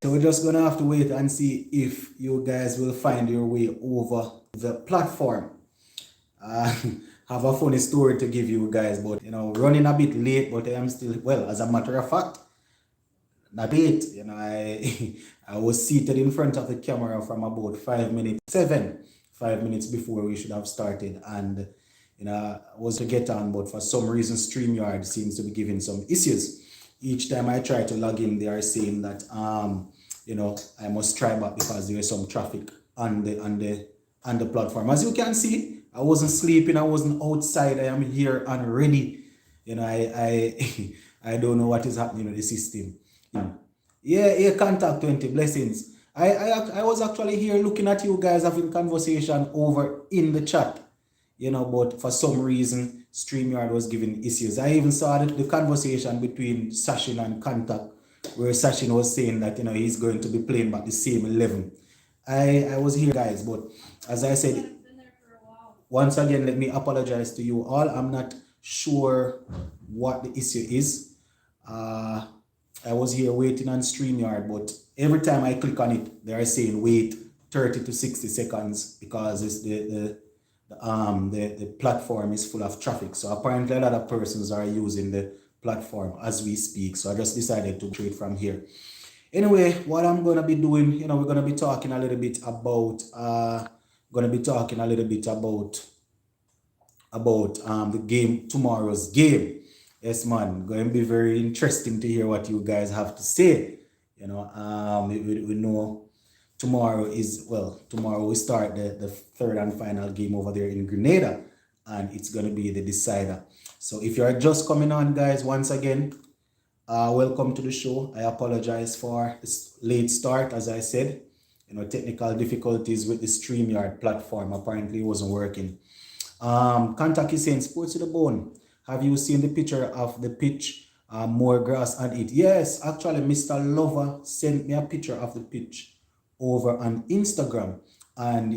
So we're just gonna have to wait and see if you guys will find your way over the platform. Have a funny story to give you guys, but running a bit late, but I am still, well, as a matter of fact, not late. I was seated in front of the camera from about 5 minutes before we should have started, and I was to get on, but for some reason StreamYard seems to be giving some issues. Each time I try to log in, they are saying that I must try back because there is some traffic on the platform. As you can see, I wasn't sleeping, I wasn't outside, I am here and ready. I I don't know what is happening with the system. Yeah, contact 20 blessings. I was actually here looking at you guys having conversation over in the chat, but for some reason StreamYard was giving issues. I even saw the conversation between Sachin and Contact, where Sachin was saying that he's going to be playing back the same 11. I was here, guys, but as I said, once again, let me apologize to you all. I'm not sure what the issue is. I was here waiting on StreamYard, but every time I click on it, they are saying wait 30 to 60 seconds because it's the platform is full of traffic. So apparently a lot of persons are using the platform as we speak. So I just decided to trade from here. Anyway, what I'm gonna be doing, we're gonna be talking a little bit about the game, tomorrow's game. Yes, man, going to be very interesting to hear what you guys have to say. We know tomorrow we start the third and final game over there in Grenada, and it's going to be the decider. So if you're just coming on, guys, once again, welcome to the show. I apologize for this late start, as I said. Technical difficulties with the StreamYard platform. Apparently it wasn't working. Contact is saying, sports to the bone. Have you seen the picture of the pitch? More grass on it. Yes, actually, Mr. Lover sent me a picture of the pitch over on Instagram. And,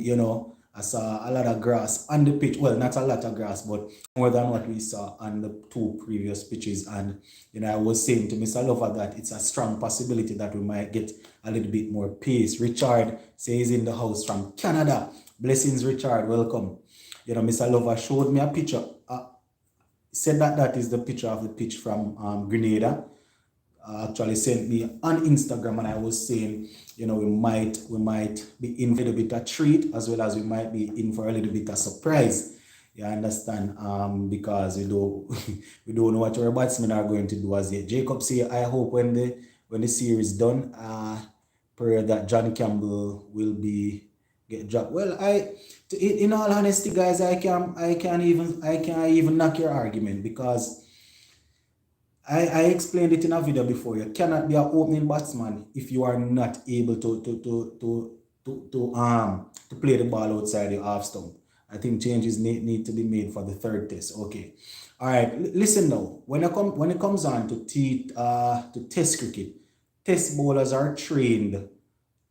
I saw a lot of grass on the pitch. Well, not a lot of grass, but more than what we saw on the two previous pitches. And, I was saying to Mr. Lover that it's a strong possibility that we might get a little bit more pace. Richard says in the house from Canada. Blessings, Richard. Welcome. Mr. Lover showed me a picture. Said that is the picture of the pitch from Grenada. Actually sent me on Instagram, and I was saying, we might be in for a little bit of treat, as well as we might be in for a little bit of surprise. You understand? Because we don't know what our batsmen are going to do as yet. Jacob say, I hope when the series done, pray that John Campbell will be get dropped. Well, in all honesty, guys, I can't even knock your argument, because I explained it in a video before. You cannot be an opening batsman if you are not able to play the ball outside the half stump. I think changes need to be made for the third test. Okay, all right. Listen now. When it comes on to test cricket, test bowlers are trained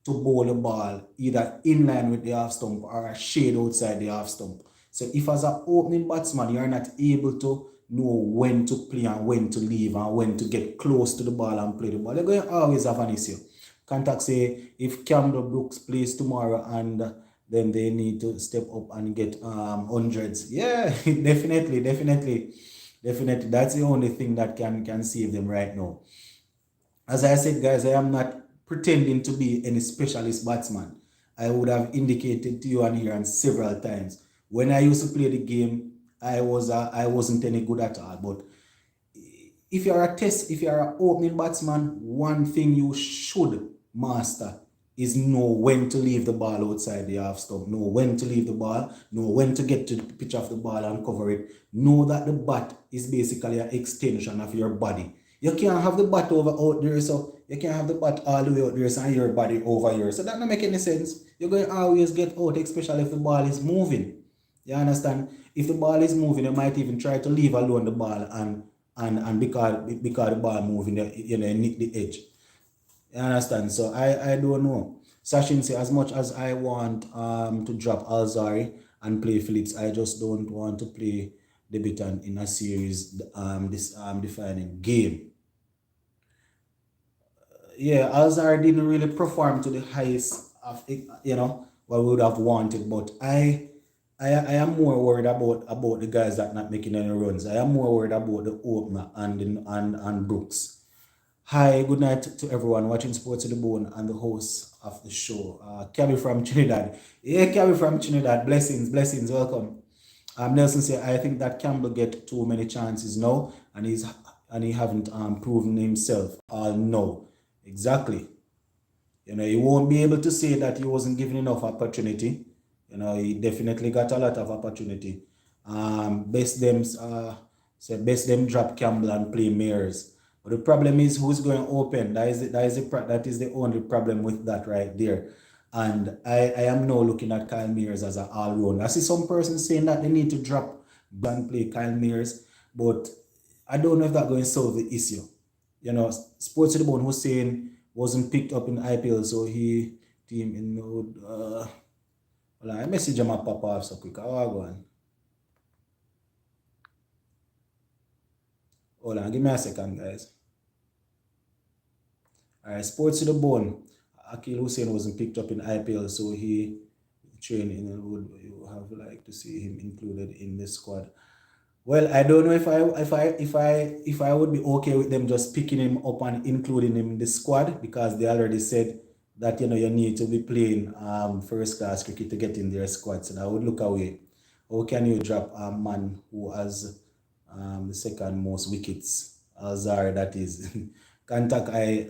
to bowl the ball either in line with the half stump or a shade outside the half stump. So if as an opening batsman you are not able to know when to play and when to leave and when to get close to the ball and play the ball, you're going to always have an issue. Contact say if Campbell Brooks plays tomorrow and then they need to step up and get hundreds. Yeah, definitely. That's the only thing that can save them right now. As I said, guys, I am not pretending to be any specialist batsman. I would have indicated to you on here and several times. When I used to play the game, I wasn't any good at all. But if you're an opening batsman, one thing you should master is know when to leave the ball outside the half stump, know when to leave the ball, know when to get to the pitch of the ball and cover it. Know that the bat is basically an extension of your body. You can't have the bat out there, so you can't have the bat all the way out there and your body over here. So that don't make any sense. You're going to always get out, especially if the ball is moving. You understand? If the ball is moving, you might even try to leave alone the ball and because the ball moving, you nick the edge. You understand? So I don't know. Sachin say, as much as I want to drop Alzari and play Phillips, I just don't want to play debutant in a series this defining game. yeah, Alzar didn't really perform to the highest of it, what we would have wanted. But I am more worried about the guys that not making any runs. I am more worried about the opener and Brooks. Hi, good night to everyone watching Sports to the Bone and the host of the show, Cabby from Trinidad. Yeah, Cabby from Trinidad. Blessings, blessings. Welcome. Nelson said, I think that Campbell get too many chances now, and he haven't proven himself. No, exactly. He won't be able to say that he wasn't given enough opportunity. He definitely got a lot of opportunity. Best them drop Campbell and play Mears. But the problem is who's going open. That is the only problem with that right there. And I am now looking at Kyle Mears as an all round. I see some person saying that they need to drop and play Kyle Mears, but I don't know if that's going to solve the issue. Sports to the Bone Hussein wasn't picked up in IPL, so he team in mode. Well, I message him a pop off so quick. How I go on? Hold on, give me a second, guys. Alright, Sports to the Bone. Akil Hussein wasn't picked up in IPL, so he trained in would you have like to see him included in the squad. Well, I don't know if I would be okay with them just picking him up and including him in the squad, because they already said that you need to be playing first class cricket to get in their squads, and I would look away. How can you drop a man who has the second most wickets? Azar, that is. Contact I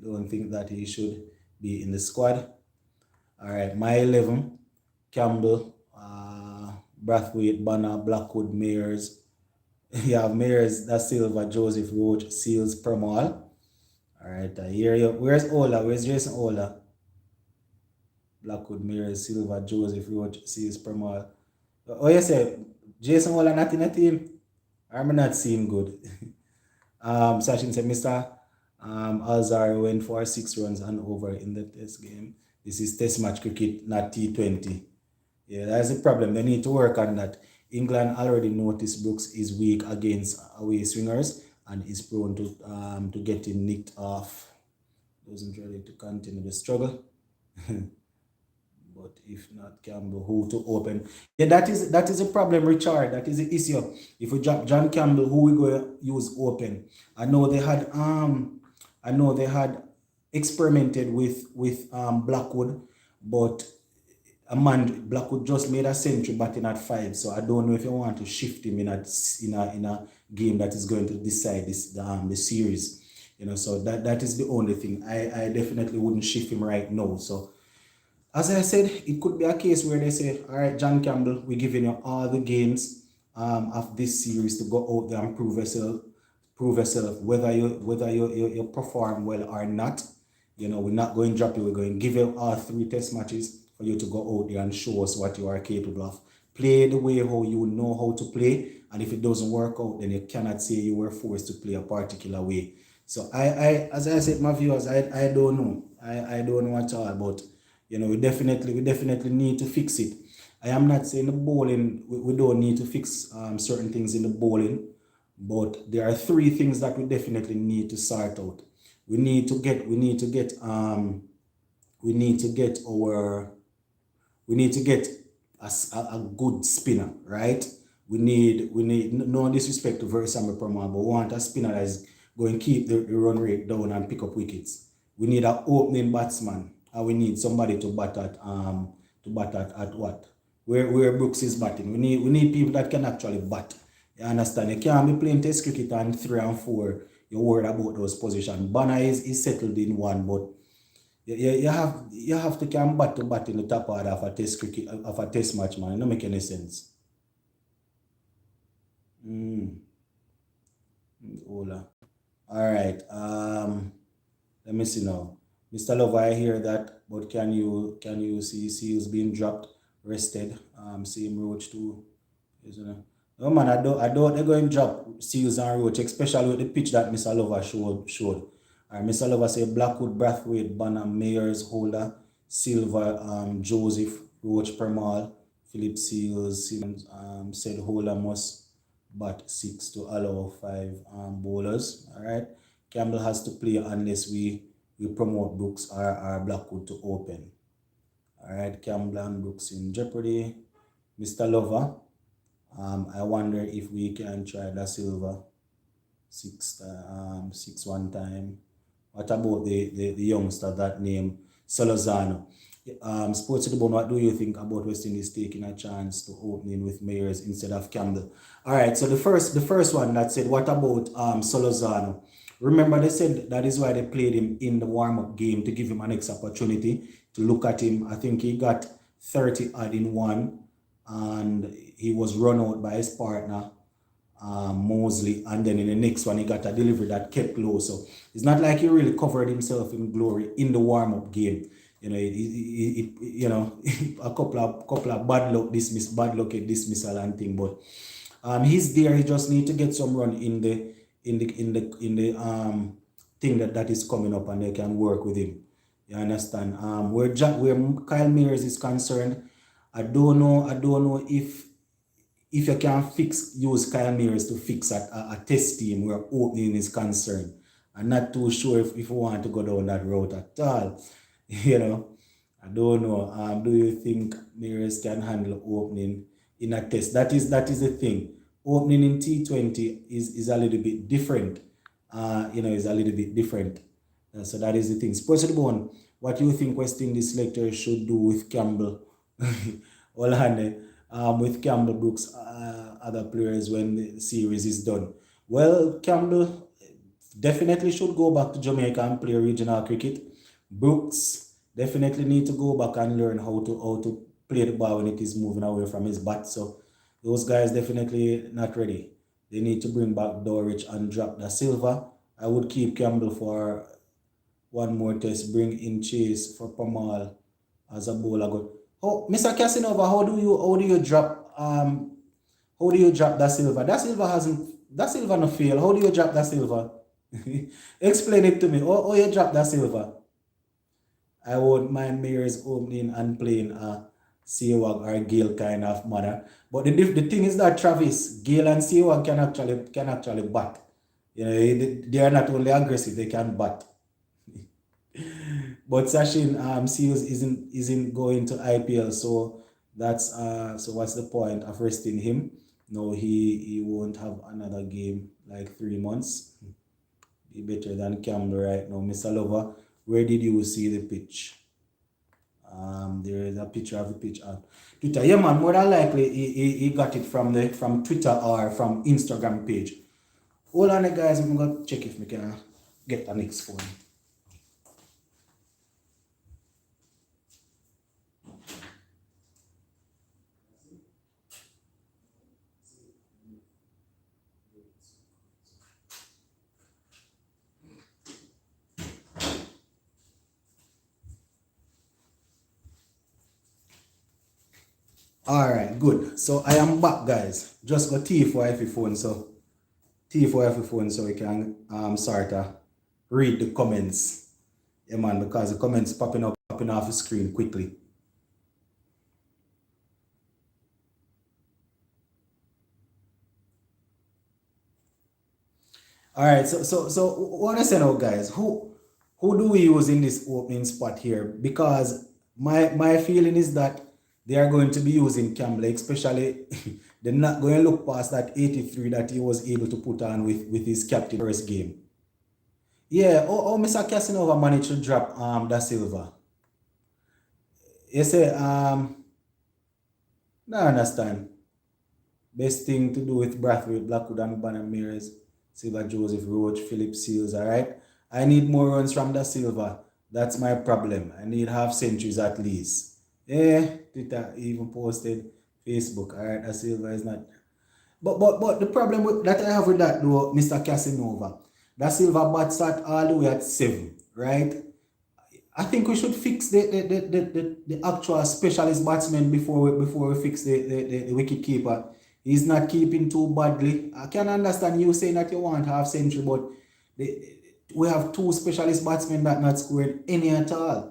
don't think that he should be in the squad. All right, my 11: Campbell, Brathwaite, Banner, Blackwood, Mayers. You have Mayers, that's Silva, Joseph, Roach, Seals, Permal. All right, I hear you. Where's Ola? Where's Jason Ola? Blackwood, Mayers, Silva, Joseph, Roach, Seals, Permal. Oh, you say Jason Ola not in the team? I'm not seeing good. Sachin said, Mr. Alzar went for 6 runs and over in the test game. This is test match cricket, not T20. Yeah, that's the problem. They need to work on that. England already noticed Brooks is weak against away swingers and is prone to getting nicked off. Doesn't ready to continue the struggle. But if not Campbell, who to open? Yeah, that is a problem, Richard. That is the issue. If we drop John Campbell, who we go use open? I know they had experimented with Blackwood, but a man Blackwood just made a century batting at 5. So I don't know if you want to shift him in a game that is going to decide the series. So that is the only thing. I definitely wouldn't shift him right now. So as I said, it could be a case where they say, all right, John Campbell, we're giving you all the games of this series to go out there and prove yourself, whether you perform well or not. We're not going to drop you. We're going to give you all 3 test matches for you to go out there and show us what you are capable of. Play the way how you know how to play, and if it doesn't work out, then you cannot say you were forced to play a particular way. So as I said, my viewers, I don't know. I don't know at all, but we definitely need to fix it. I am not saying the bowling, we don't need to fix certain things in the bowling, but there are 3 things that we definitely need to sort out. We need to get a good spinner, right? We need no disrespect to Versamy Perman, but we want a spinner that is going to keep the run rate down and pick up wickets. We need an opening batsman, and we need somebody to bat at what? Where Brooks is batting. We need people that can actually bat. You understand? You can't be playing test cricket and 3 and 4. You're worried about those positions. Banner is settled in 1, but you have to come bat to bat in the top order of a test match, man. It don't make any sense. Ola. All right. Let me see now. Mr. Lover, I hear that, but can you see Seals being dropped, rested? Same Roach too, isn't it? No man, I don't they're going to drop Seals and Roach, especially with the pitch that Mr. Lover showed. Mr. Lover said Blackwood, Brathwaite, Banner, Mayers, Holder, Silva, Joseph, Roach, Permal, Philip Seals, Simmons, said Holder must bat 6 to allow 5 bowlers. All right. Campbell has to play unless we promote Brooks or Blackwood to open. All right, Campbell and Brooks in jeopardy. Mr. Lover, I wonder if we can try Da Silva 6 one time. What about the youngster that name Solozano? Sports to the Bone, what do you think about West Indies taking a chance to opening with Mayers instead of Campbell? All right, so the first one that said, what about Solozano? Remember, they said that is why they played him in the warm-up game to give him an next opportunity to look at him. I think he got 30 odd in one, and he was run out by his partner, Mosley, and then in the next one he got a delivery that kept low. So it's not like he really covered himself in glory in the warm-up game. You know, a couple of bad luck dismissal and thing, but he's there. He just need to get some run in the thing that is coming up, and they can work with him. You understand? Where Kyle Mayers is concerned, I don't know if you can use Kyle Mayers to fix a test team where opening is concerned. I'm not too sure if we want to go down that route at all. You know, I don't know. Do you think Mayers can handle opening in a test? That is the thing. Opening in T20 is a little bit different. Is a little bit different. So that is the thing. Sports to the Bone, what do you think West Indies selectors should do with Campbell? With Campbell, Brooks, other players when the series is done? Well, Campbell definitely should go back to Jamaica and play regional cricket. Brooks definitely need to go back and learn how to play the ball when it is moving away from his bat. So those guys definitely not ready. They need to bring back Dowrich and drop Da Silva. I would keep Campbell for one more test. Bring in Chase for Pamal as a bowler. Oh, Mr. Casanova, how do you drop Da Silva? Da Silva no fail. How do you drop Da Silva? Explain it to me. How you drop Da Silva? I won't mind Mayers opening and playing a Sewag or Gayle kind of manner. But the thing is that Travis, Gayle and Sewag can actually bat. You know, they are not only aggressive, they can bat. But Sachin Seals isn't going to IPL, so that's so what's the point of resting him? No, he won't have another game like 3 months. Be better than Campbell right now. Mr. Lover, where did you see the pitch? There is a picture of the pitch on Twitter. Yeah, man, more than likely he got it from Twitter or from Instagram page. Hold on, guys. I'm gonna check if we can get the next phone. Alright, good. So I am back, guys. Just got T for every phone, so we can start to read the comments. Yeah, man, because the comments popping off the screen quickly. Alright, so what I say now, guys, who do we use in this opening spot here? Because my feeling is that they are going to be using Campbell, especially they're not going to look past that 83 that he was able to put on with his captain first game. Yeah, Mr. Casanova managed to drop Da Silva. You say, no, I understand. Best thing to do with Brathwaite, Blackwood, and Banner Mayers, Silva, Joseph, Roach, Philip Seals, all right? I need more runs from Da Silva. That's my problem. I need half centuries at least. Yeah, Twitter even posted, Facebook. All right, Da Silva is not. But the problem that I have with that though, Mr. Casanova, Da Silva bats at all the way at 7, right? I think we should fix the actual specialist batsman before we fix the wicketkeeper. He's not keeping too badly. I can understand you saying that you want half century, but we have 2 specialist batsmen that not scored any at all.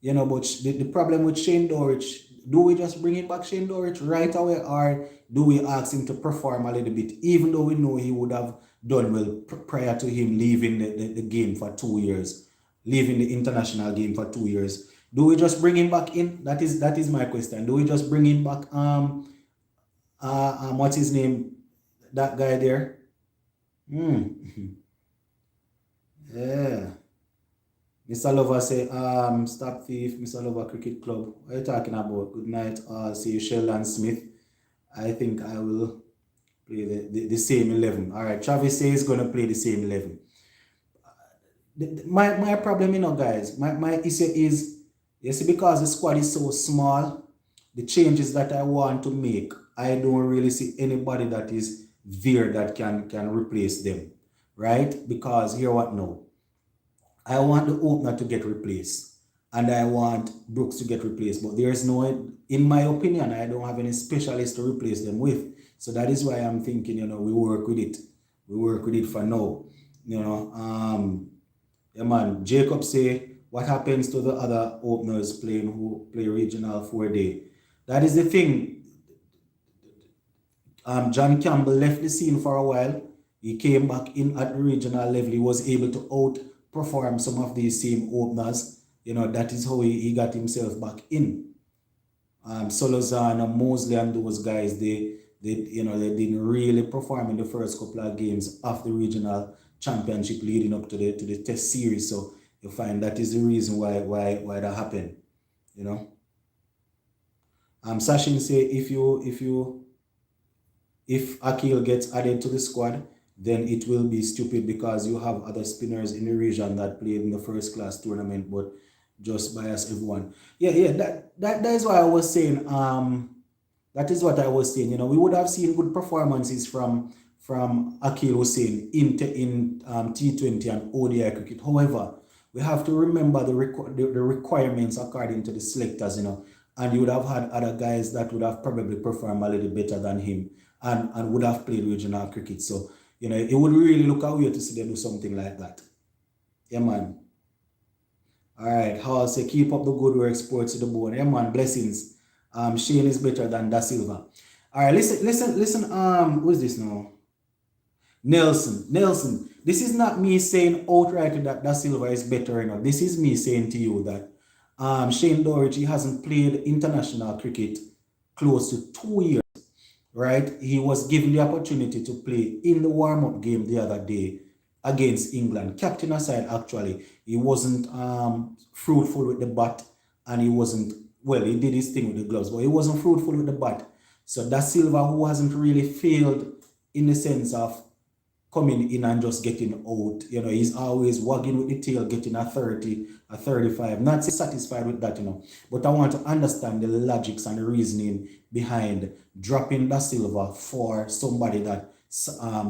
You know, but the problem with Shane Dowrich, do we just bring it back Shane Dowrich right away, or do we ask him to perform a little bit, even though we know he would have done well prior to him leaving the game for 2 years, leaving the international game for 2 years. Do we just bring him back in? That is my question. Do we just bring him back? What's his name? That guy there. Hmm. Yeah. Mr. Lover say, stop thief, Mr. Lover Cricket Club. What are you talking about? Good night. See you, Sheldon Smith. I think I will play the same 11. All right. Travis says he's going to play the same 11. My problem, guys, my issue is, you see, because the squad is so small, the changes that I want to make, I don't really see anybody that is there that can replace them, right? Because here what now? I want the opener to get replaced and I want Brooks to get replaced, but there's no, in my opinion, I don't have any specialist to replace them with. So that is why I'm thinking, we work with it. We work with it for now. Yeah, man. Jacob say, what happens to the other openers who play regional 4-day? That is the thing. John Campbell left the scene for a while. He came back in at the regional level. He was able to outperform some of these same openers. That is how he got himself back in. Solozano, Mosley, and those guys, they didn't really perform in the first couple of games of the regional championship leading up to the test series. So you find that is the reason why that happened. Sachin say if Akil gets added to the squad, then it will be stupid because you have other spinners in the region that played in the first class tournament, but just bias everyone. Yeah, that is why I was saying. That is what I was saying. We would have seen good performances from Akil Hussain in T20 and ODI cricket. However, we have to remember the requirements according to the selectors. And you would have had other guys that would have probably performed a little better than him and would have played regional cricket. So, it would really look away to see them do something like that. Yeah, man. All right. Hall say, keep up the good work, sports to the bone. Yeah, man. Blessings. Shane is better than Da Silva. All right. Listen. Who is this now? Nelson. This is not me saying outright that Da Silva is better enough. This is me saying to you that Shane Dowrich, he hasn't played international cricket close to 2 years. Right? He was given the opportunity to play in the warm-up game the other day against England. Captain aside, actually, he wasn't fruitful with the bat, and he wasn't, well, he did his thing with the gloves, but he wasn't fruitful with the bat. So Da Silva, who hasn't really failed in the sense of coming in and just getting out, he's always wagging with the tail, getting a 30, a 35. Not satisfied with that, But I want to understand the logics and the reasoning behind dropping Da Silva for somebody that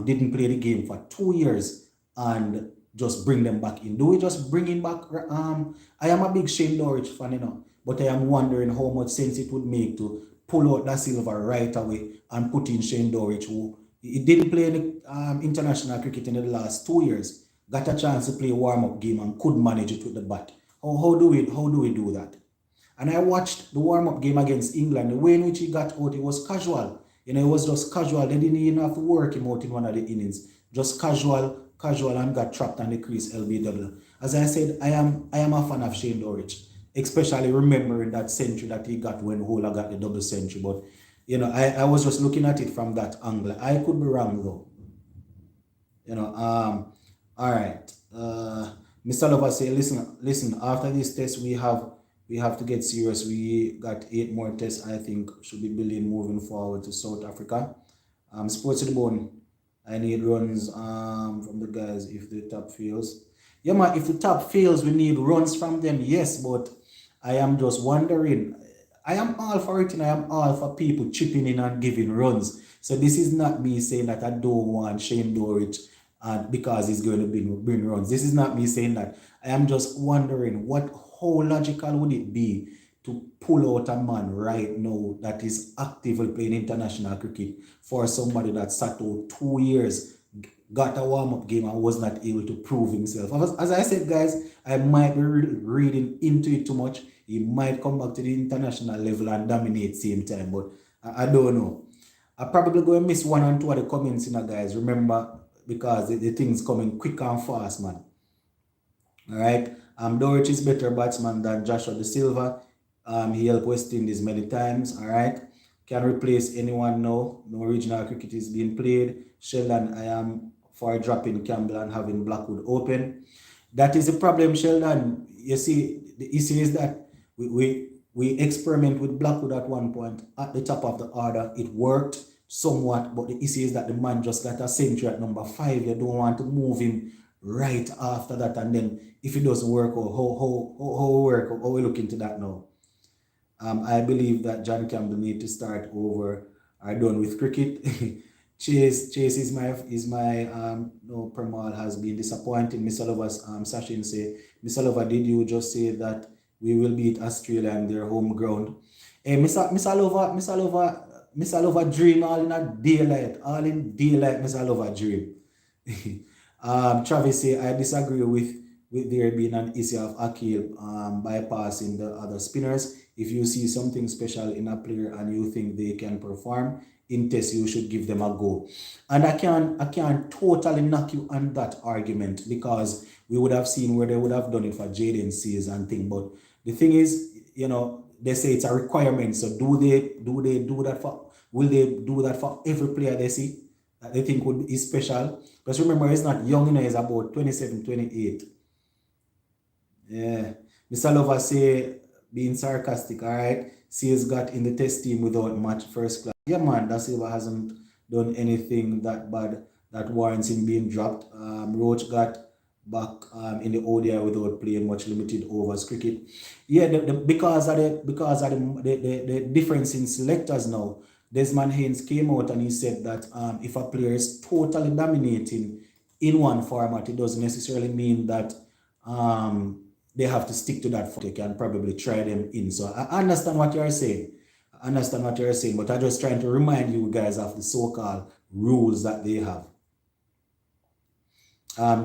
didn't play the game for 2 years and just bring them back in. Do we just bring him back? I am a big Shane Dowrich fan, but I am wondering how much sense it would make to pull out Da Silva right away and put in Shane Dowrich, who he didn't play any international cricket in the last 2 years. Got a chance to play a warm-up game and could manage it with the bat. How do we do that? And I watched the warm-up game against England. The way in which he got out, it was casual. It was just casual. They didn't even have to work him out in one of the innings. Just casual, and got trapped on the crease LBW. As I said, I am a fan of Shane Dowrich, especially remembering that century that he got when Hola got the double century. But I was just looking at it from that angle. I could be wrong though. All right. Mr. Lover say, listen, after this test we have to get serious. We got 8 more tests, I think, should be building moving forward to South Africa. Sports to the bone. I need runs from the guys if the top fails. Yeah, man, if the top fails, we need runs from them, yes, but I am just wondering. I am all for it, and I am all for people chipping in and giving runs. So this is not me saying that I don't want Shane Dowrich because he's going to bring runs. This is not me saying that. I am just wondering how logical would it be to pull out a man right now that is actively playing international cricket for somebody that sat out 2 years, got a warm-up game and was not able to prove himself. As I said, guys, I might be reading into it too much. He might come back to the international level and dominate same time, but I don't know. I probably going to miss one and two of the comments, guys. Remember, because the thing's coming quick and fast, man. All right. Dowrich is better batsman than Joshua De Silva. He helped West Indies many times. All right. Can replace anyone now. No regional cricket is being played. Sheldon, I am for dropping Campbell and having Blackwood open. That is the problem, Sheldon. You see, the issue is that we experiment with Blackwood at one point at the top of the order. It worked somewhat, but the issue is that the man just got a century at number 5. You don't want to move him right after that, and then if it doesn't work, how we look into that now? I believe that John Campbell need to start over or done with cricket. Chase is my no, Permal has been disappointing. Mr. Lover's Sachin say, Mr. Lover, did you just say that we will beat Australia on their home ground? Hey, Mr. Lover dream all in daylight, Mr. Lover dream. Travis say, I disagree with there being an issue of Akil bypassing the other spinners. If you see something special in a player and you think they can perform in test, you should give them a go. And I can totally knock you on that argument, because we would have seen where they would have done it for Jaden Sears and thing. But the thing is, they say it's a requirement. So will they do that for every player they see that they think is special? Because remember, he's not young, he's about 27, 28. Yeah. Mr. Lover say, being sarcastic, all right, Sears got in the test team without match first class. Yeah, man, Da Silva hasn't done anything that bad that warrants him being dropped. Roach got back in the ODI without playing much limited overs cricket. Yeah, because of the difference in selectors now, Desmond Haynes came out and he said that if a player is totally dominating in one format, it doesn't necessarily mean that they have to stick to that. They can probably try them in. So I understand what you're saying. But I'm just trying to remind you guys of the so-called rules that they have.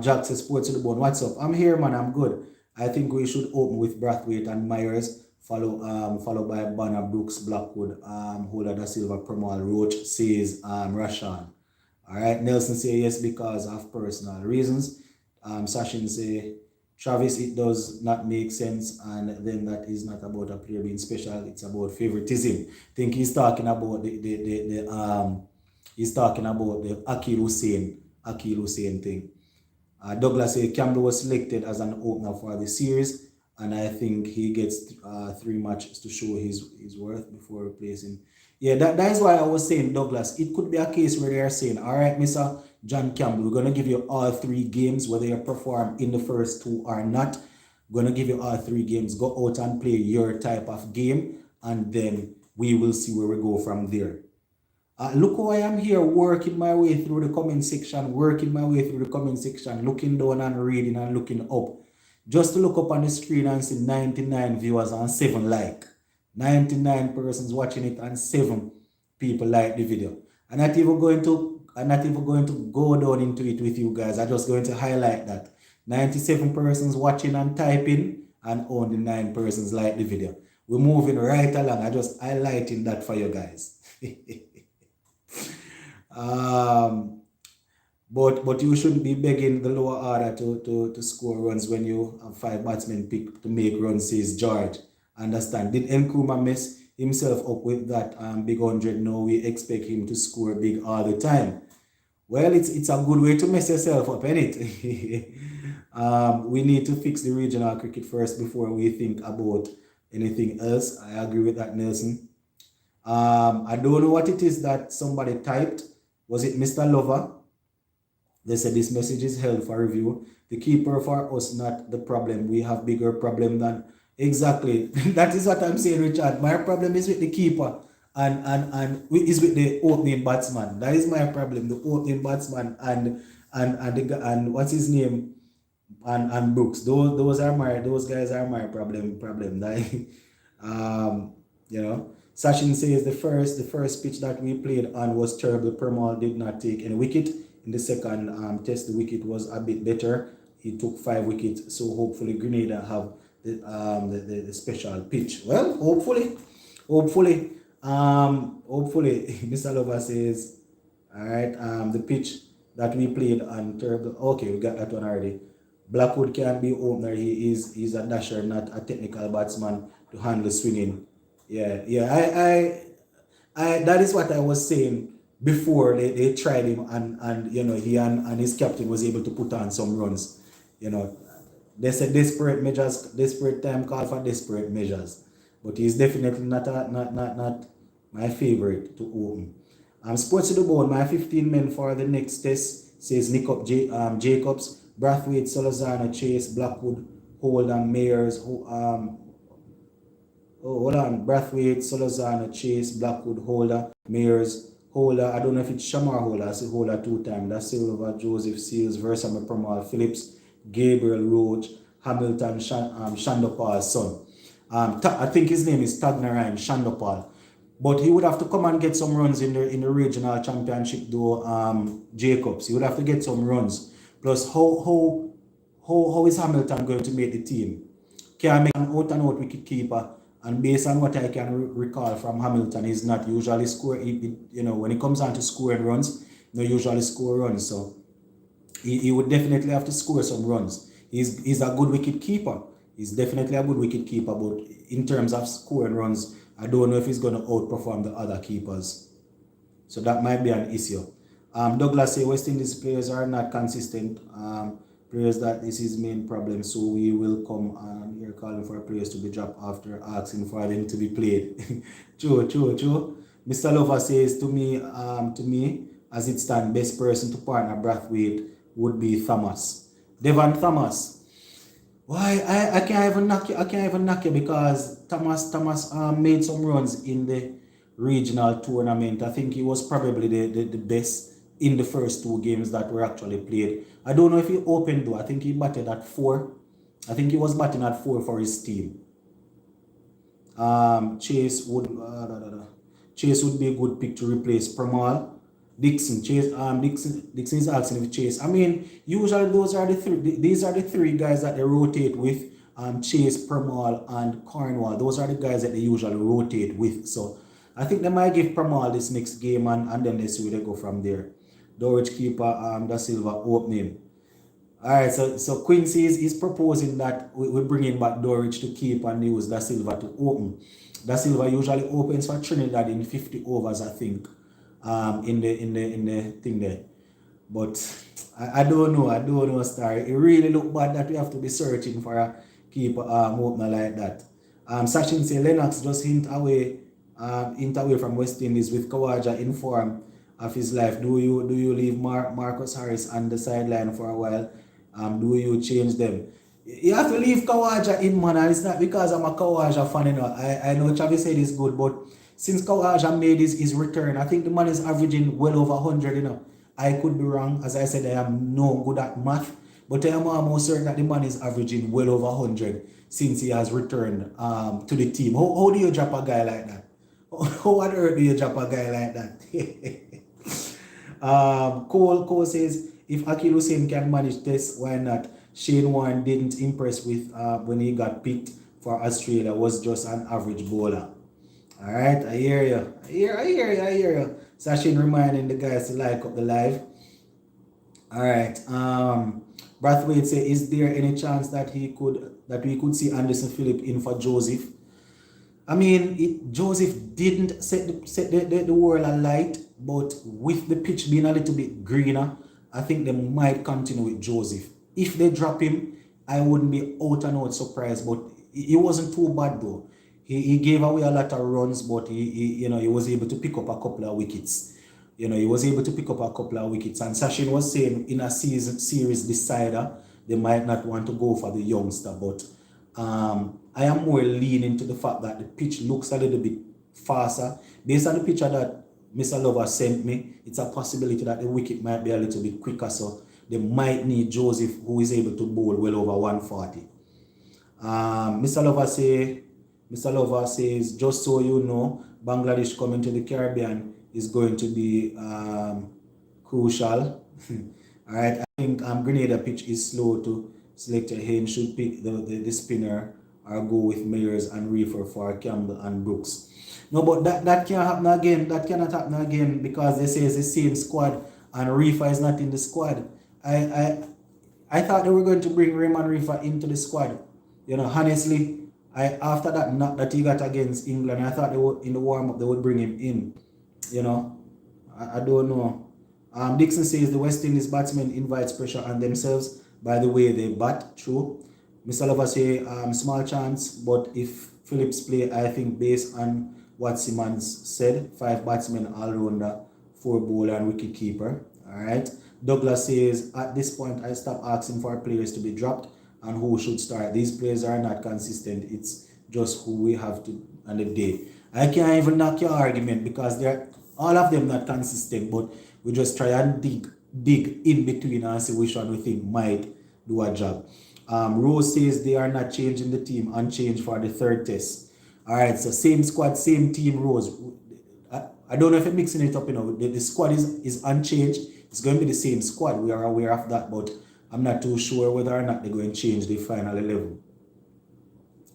Jack says, Sports to the Bone. What's up? I'm here, man. I'm good. I think we should open with Brathwaite and Myers, followed by Banner, Brooks, Blackwood, Holder, Da Silva, Permal, Roach, says Rashan. All right. Nelson say yes because of personal reasons. Sachin say, Travis, it does not make sense, and then that is not about a player being special. It's about favoritism. I think he's talking about the Akil Hussain thing. Douglas said Campbell was selected as an opener for the series, and I think he gets 3 matches to show his worth before replacing. Yeah, that is why I was saying, Douglas, it could be a case where they are saying, all right, Mr. John Campbell, we're going to give you all 3 games, whether you perform in the first 2 or not. We're going to give you all 3 games. Go out and play your type of game, and then we will see where we go from there. Look how I am here working my way through the comment section, looking down and reading and looking up. Just to look up on the screen and see 99 viewers and 7 like. 99 persons watching it and 7 people like the video. I'm not even going to go down into it with you guys. I'm just going to highlight that 97 persons watching and typing, and only 9 persons like the video. We're moving right along. I'm just highlighting that for you guys. But you shouldn't be begging the lower order to score runs when you have 5 batsmen picked to make runs, says George. Understand? Did Nkrumah mess himself up with that big 100? No, we expect him to score big all the time. Well, it's a good way to mess yourself up, ain't it? We need to fix the regional cricket first before we think about anything else. I agree with that, Nelson. I don't know what it is that somebody typed. Was it Mr. Lover? They said this message is held for review. The keeper for us, not the problem. We have bigger problem than... Exactly. That is what I'm saying, Richard. My problem is with the keeper and is with the opening batsman. That is my problem. The opening batsman and what's his name? And Brooks. Those guys are my problem. That, Sachin says the first pitch that we played on was terrible. Permal did not take any wicket. In the second test, the wicket was a bit better. He took 5 wickets. So hopefully Grenada have the special pitch. Well, hopefully, Mr. Lover says, all right, the that we played on terrible. Okay, we got that one already. Blackwood can be opener. He's a dasher, not a technical batsman to handle swinging. Yeah, yeah. I that is what I was saying before they tried him, and he and his captain was able to put on some runs. You know, they said desperate time call for desperate measures. But he's definitely not my favorite to open. Sports to the bone, my 15 men for the next test says Jacobs, Brathwaite, Solozano, Chase, Blackwood, Holder, Mayers, hold on. Brathwaite, Solozano, Chase, Blackwood, Holder, Mayers, Holder. I don't know if it's Shamar Holder. I see Holder 2 times. That's Silva, Joseph, Seals, Versama, Pramal, Phillips, Gabriel, Roach, Hamilton, Shandopal's son. I think his name is Tagnarain Shandopal. But he would have to come and get some runs in the regional championship though, Jacobs. He would have to get some runs. Plus, how is Hamilton going to make the team? Can make an out and out wicket keeper, and based on what I can recall from Hamilton, he's not usually score. When it comes down to scoring runs, no usually score runs. So he would definitely have to score some runs. He's a good wicket keeper. He's definitely a good wicket keeper, but in terms of scoring runs, I don't know if he's going to outperform the other keepers. So that might be an issue. Douglas say West Indies players are not consistent. Players that is his main problem. So we will come and here calling for players to be dropped after asking for them to be played. True. Mr. Lover says to me, as it stands, best person to partner Brathwaite would be Thomas. Devon Thomas. Why I can't even knock you because Thomas made some runs in the regional tournament. I think he was probably the best in the first 2 games that were actually played. I don't know if he opened though. I think he batted at 4. I think he was batting at 4 for his team. Chase would be a good pick to replace Pramal. Dixon is asking if Chase. I mean, usually these are the 3 guys that they rotate with. Chase, Pramal, and Cornwall. Those are the guys that they usually rotate with. So I think they might give Pramal this next game and then they see where they go from there. Dowrich keeper, Da Silva opening. Alright, so Quincy is proposing that we bring in back Dowrich to keep and use Da Silva to open. Da Silva usually opens for Trinidad in 50 overs, I think. In the thing there, but I don't know, Star. It really look bad that we have to be searching for a keeper opener like that. Sachin say Lennox just hint away from West Indies with Kawaja in form of his life. Do you leave Marcus Harris on the sideline for a while? Do you change them? You have to leave Kawaja in, man, and it's not because I'm a Kawaja fan, I know Chavi said he's good, but since Kawaja made his return, I think the man is averaging well over 100, I could be wrong. As I said, I am no good at math, but I am almost certain that the man is averaging well over 100 since he has returned to the team. How do you drop a guy like that? How on earth do you drop a guy like that? Cole says, if Akil Hussain can manage this, why not? Shane Warne didn't impress with when he got picked for Australia, was just an average bowler. Alright, I hear you. I hear you. Sachin reminding the guys to like up the live. Alright. Brathwaite say, is there any chance that we could see Anderson Phillip in for Joseph? I mean, Joseph didn't set the world alight, but with the pitch being a little bit greener, I think they might continue with Joseph. If they drop him, I wouldn't be out and out surprised, but he wasn't too bad though. He gave away a lot of runs, but he was able to pick up a couple of wickets. And Sachin was saying in a series decider, they might not want to go for the youngster, but I am more leaning to the fact that the pitch looks a little bit faster. Based on the picture that Mr. Lover sent me, it's a possibility that the wicket might be a little bit quicker, so they might need Joseph, who is able to bowl well over 140. Mr. Lover says, just so you know, Bangladesh coming to the Caribbean is going to be crucial. Alright, I think Grenada pitch is slow to select. Him should pick the spinner or go with Mayers and Reefer for Campbell and Brooks. No, but that can't happen again. That cannot happen again because they say it's the same squad and Rifa is not in the squad. I thought they were going to bring Raymond Rifa into the squad. Honestly, after that knock that he got against England, I thought they would, in the warm up they would bring him in. I don't know. Dixon says the West Indies batsmen invites pressure on themselves by the way they bat. True. Mr. Lover say small chance, but if Phillips play, I think based on what Simmons said, 5 batsmen all rounder, 4 bowler and wicketkeeper. Alright. Douglas says at this point I stop asking for players to be dropped and who should start. These players are not consistent. It's just who we have to on the day. I can't even knock your argument because they're all of them not consistent, but we just try and dig in between and see which one we think might do a job. Rose says they are not changing the team, unchanged for the 3rd test. Alright, so same squad, same team, Rose. I don't know if I'm mixing it up, the squad is unchanged. It's going to be the same squad. We are aware of that, but I'm not too sure whether or not they're going to change the final 11.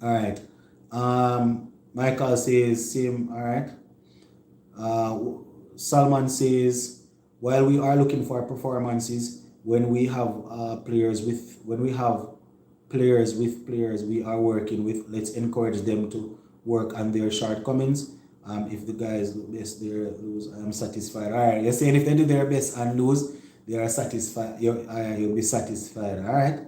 Alright. Michael says same, alright. Salman says, while we are looking for performances, when we have players we are working with, let's encourage them to work on their shortcomings. If the guys do best, they lose, I'm satisfied. Alright, you're saying if they do their best and lose, they are satisfied. You'll be satisfied. Alright.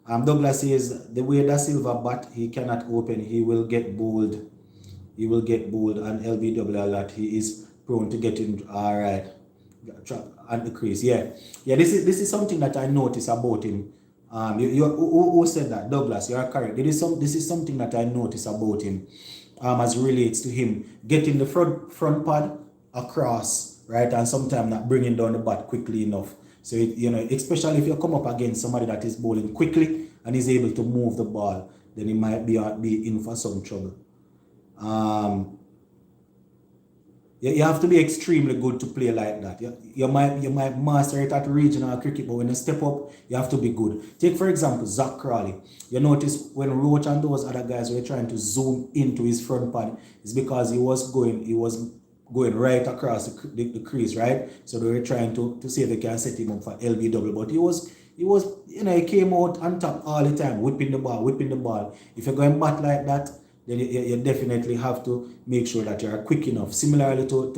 Douglas says the way that Silva bat, he cannot open, he will get bowled. And LBW a lot. He is prone to getting alright. And the crease. Yeah. This is something that I notice about him. Who said that? Douglas, you are correct. This is something that I notice about him. As relates to him getting the front pad across, right, and sometimes not bringing down the bat quickly enough. So especially if you come up against somebody that is bowling quickly and is able to move the ball, then he might be in for some trouble. You have to be extremely good to play like that. You might master it at regional cricket, but when you step up, you have to be good. Take for example Zach Crawley. You notice when Roach and those other guys were trying to zoom into his front pad, it's because he was going right across the crease, right? So they were trying to see if they can set him up for LBW, but he came out on top all the time, whipping the ball. If you're going bat like that, then you definitely have to make sure that you are quick enough. Similarly to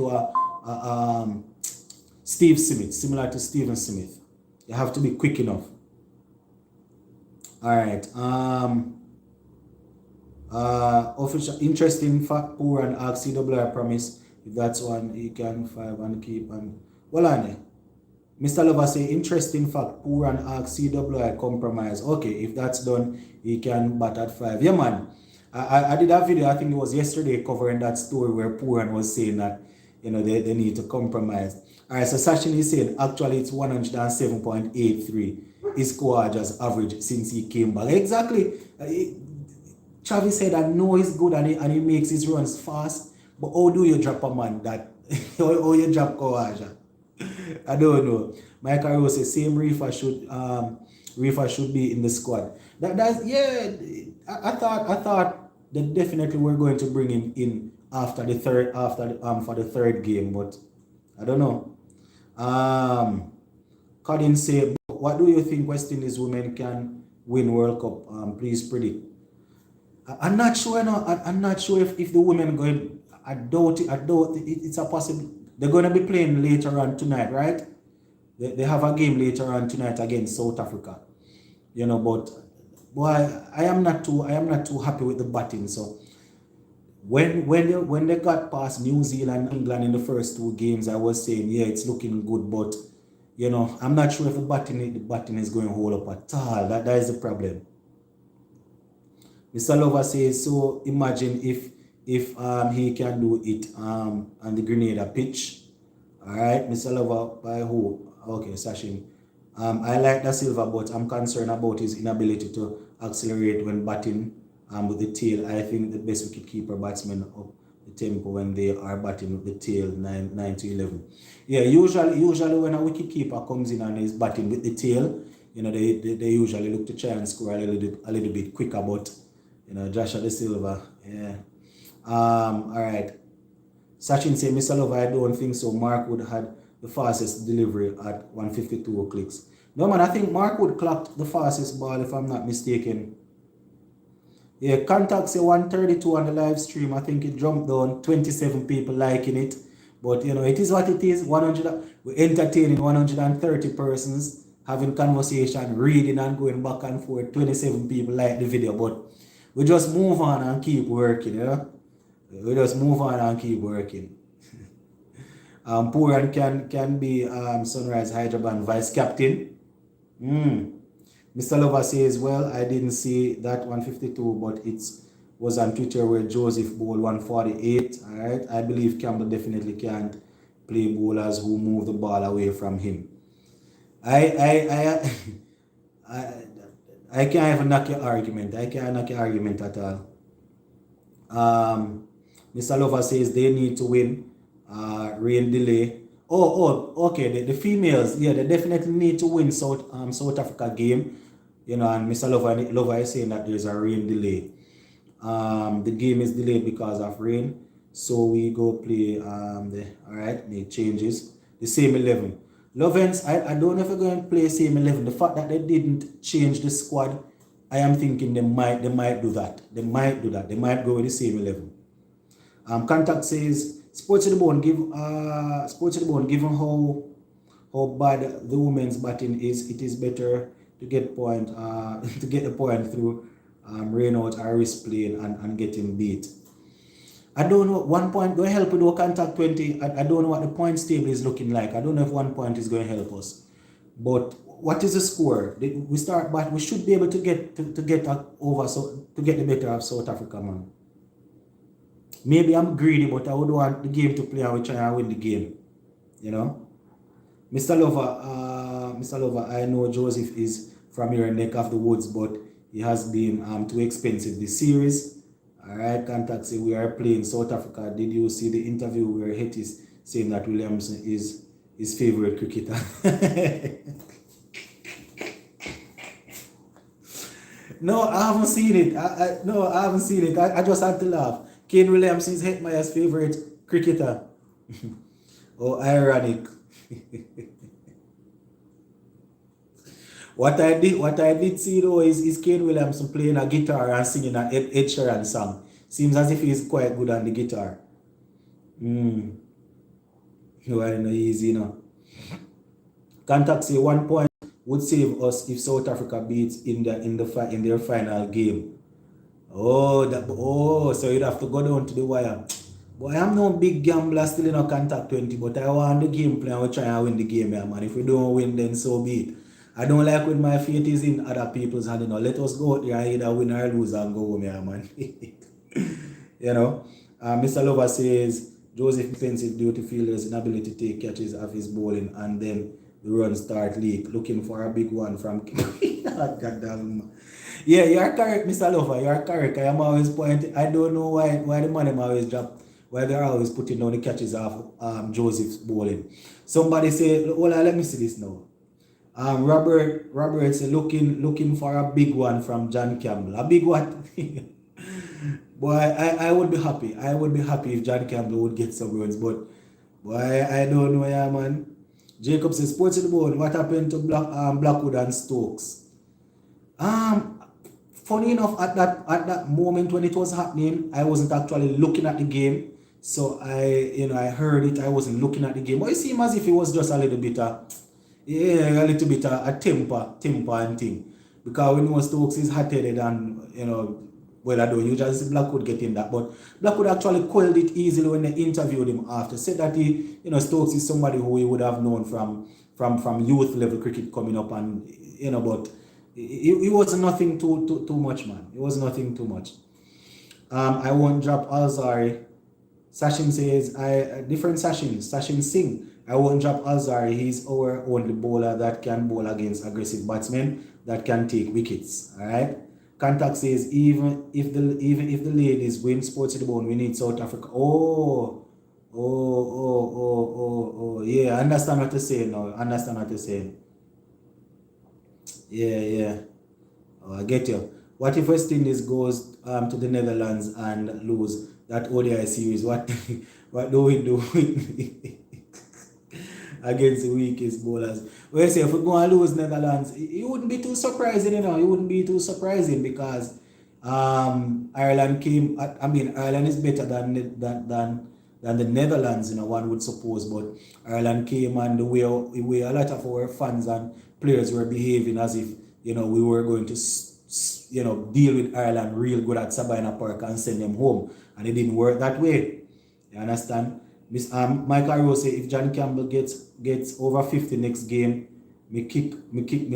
Steve Smith, similar to Stephen Smith. You have to be quick enough. Alright. Official interesting fact, poor and ask CWI promise. If that's one, he can 5 and keep and well on there. Mr. Lover say interesting fact, poor and ask CWI compromise. Okay, if that's done, he can bat at 5. Yeah man. I did a video, I think it was yesterday, covering that story where Pooran was saying that they need to compromise. Alright, so Sachin is saying actually it's 107.83 is Khawaja's average since he came back. Exactly. Travis said I know he's good and he makes his runs fast, but how do you drop a man that how you drop Khawaja? I don't know. Michael Rose says same Rifa should be in the squad. I thought that definitely we're going to bring him in for the third game, but I don't know. Colin say, what do you think West Indies women can win World Cup? Please predict. I'm not sure. I'm not sure if the women going. I doubt it. It's a possible. They're going to be playing later on tonight, right? They have a game later on tonight against South Africa. But boy, I am not too happy with the batting. So when they got past New Zealand, England in the first 2 games, I was saying, yeah, it's looking good, but I'm not sure if the batting is going to hold up at all. That is the problem. Mr. Lover says, so imagine if he can do it on the Grenada pitch. Alright, Mr. Lover, by who? Okay, Sachin. I like the Silva, but I'm concerned about his inability to accelerate when batting with the tail. I think the best wicketkeeper batsmen up the tempo when they are batting with the tail 9 to 11. Yeah, usually when a wicketkeeper comes in and is batting with the tail, they usually look to try and score a little bit quicker. But Joshua De Silva, yeah. All right. Sachin say, Mr. Lover, I don't think so. Mark would have the fastest delivery at 152 clicks. No man, I think Mark Wood clocked the fastest ball if I'm not mistaken. Yeah, Contact say 132 on the live stream. I think it jumped down, 27 people liking it. But you know, it is what it is. 100, we're entertaining 130 persons, having conversation, reading and going back and forth. 27 people like the video, but we just move on and keep working, you know? We just move on and keep working. Pooran can be Sunrise Hyderabad vice captain. Mr. Lover says, well, I didn't see that 152, but it was on Twitter where Joseph bowled 148. All right, I believe Campbell definitely can't play bowlers who move the ball away from him. I can't even knock your argument. I can't knock your argument at all. Mr. Lover says they need to win. Rain delay. Okay. The females, yeah, they definitely need to win South Africa game. You know, and Mr. Lover is saying that there's a rain delay. The game is delayed because of rain. So we go play the changes. The same 11. Lovens, I don't know if we're going to play same 11. The fact that they didn't change the squad, I am thinking they might do that. They might do that. They might go with the same 11. Contact says Sports to the Bone, given how bad the women's batting is, it is better to get the point through rain out or risk playing and getting beat. I don't know, 1 point going to help with our Contact 20. I don't know what the points table is looking like. I don't know if 1 point is going to help us. But what is the score? We start back. We should be able to get to get the better of South Africa, man. Maybe I'm greedy, but I would want the game to play and we try and win the game. You know? Mr. Lover, I know Joseph is from your neck of the woods, but he has been too expensive this series. Alright, Contact say we are playing South Africa. Did you see the interview where Het is saying that Williamson is his favorite cricketer? No, I haven't seen it. I haven't seen it. I just had to laugh. Kane Williamson is Hetmeyer's favorite cricketer. Oh, ironic. What I did see though is Kane Williamson playing a guitar and singing an Ed Sheeran song. Seems as if he's quite good on the guitar. No, I don't know, easy, you know. Contact say 1 point would save us if South Africa beats in their final game. So you'd have to go down to the wire. Boy, I'm no big gambler still in a Contact 20, but I want the game plan. We'll try and win the game, yeah, man. If we don't win, then so be it. I don't like when my fate is in other people's hands. You know. Let us go out there and either win or lose and go home, yeah, man. You know, Mr. Lover says Joseph defensive duty fielders inability to take catches of his bowling, and then the runs start leak. Looking for a big one from. God damn. Yeah, you're correct, Mr. Lover. You're correct. I am always pointing. I don't know why the man always drop. Why they're always putting down the catches of Joseph's bowling. Somebody say, well, let me see this now. Robert said looking for a big one from John Campbell. A big one. Boy, I would be happy. I would be happy if John Campbell would get some runs, but boy, I don't know, yeah, man. Jacob says, Sports to the Bone, what happened to Blackwood and Stokes? Funny enough, at that moment when it was happening, I wasn't actually looking at the game. So I heard it. I wasn't looking at the game. But it seemed as if it was just a little bit a temper and thing. Because we know Stokes is hot-headed and, well, I don't usually see Blackwood getting that. But Blackwood actually quelled it easily when they interviewed him after. Said that Stokes is somebody who he would have known from youth level cricket coming up and, but it was nothing too much, man. It was nothing too much. I won't drop Alzari. Sachin says, different Sachin. Sachin Singh. I won't drop Alzari. He's our only bowler that can bowl against aggressive batsmen that can take wickets. Alright? Contact says, even if the ladies win Sports to the Bone, we need South Africa. Yeah, I understand what you're saying now. Yeah. I get you. What if West Indies goes to the Netherlands and lose that ODI series? What do we do? against the weakest bowlers. Well, say if we go and lose Netherlands, it wouldn't be too surprising, you know. It wouldn't be too surprising because Ireland came. I mean, Ireland is better than the Netherlands, you know. One would suppose, but Ireland came, and the way a lot of our fans and players were behaving as if, you know, we were going to you know, deal with Ireland real good at Sabina Park and send them home, and it didn't work that way. You understand? Michael Rose say if John Campbell gets over 50 next game, me kick me kick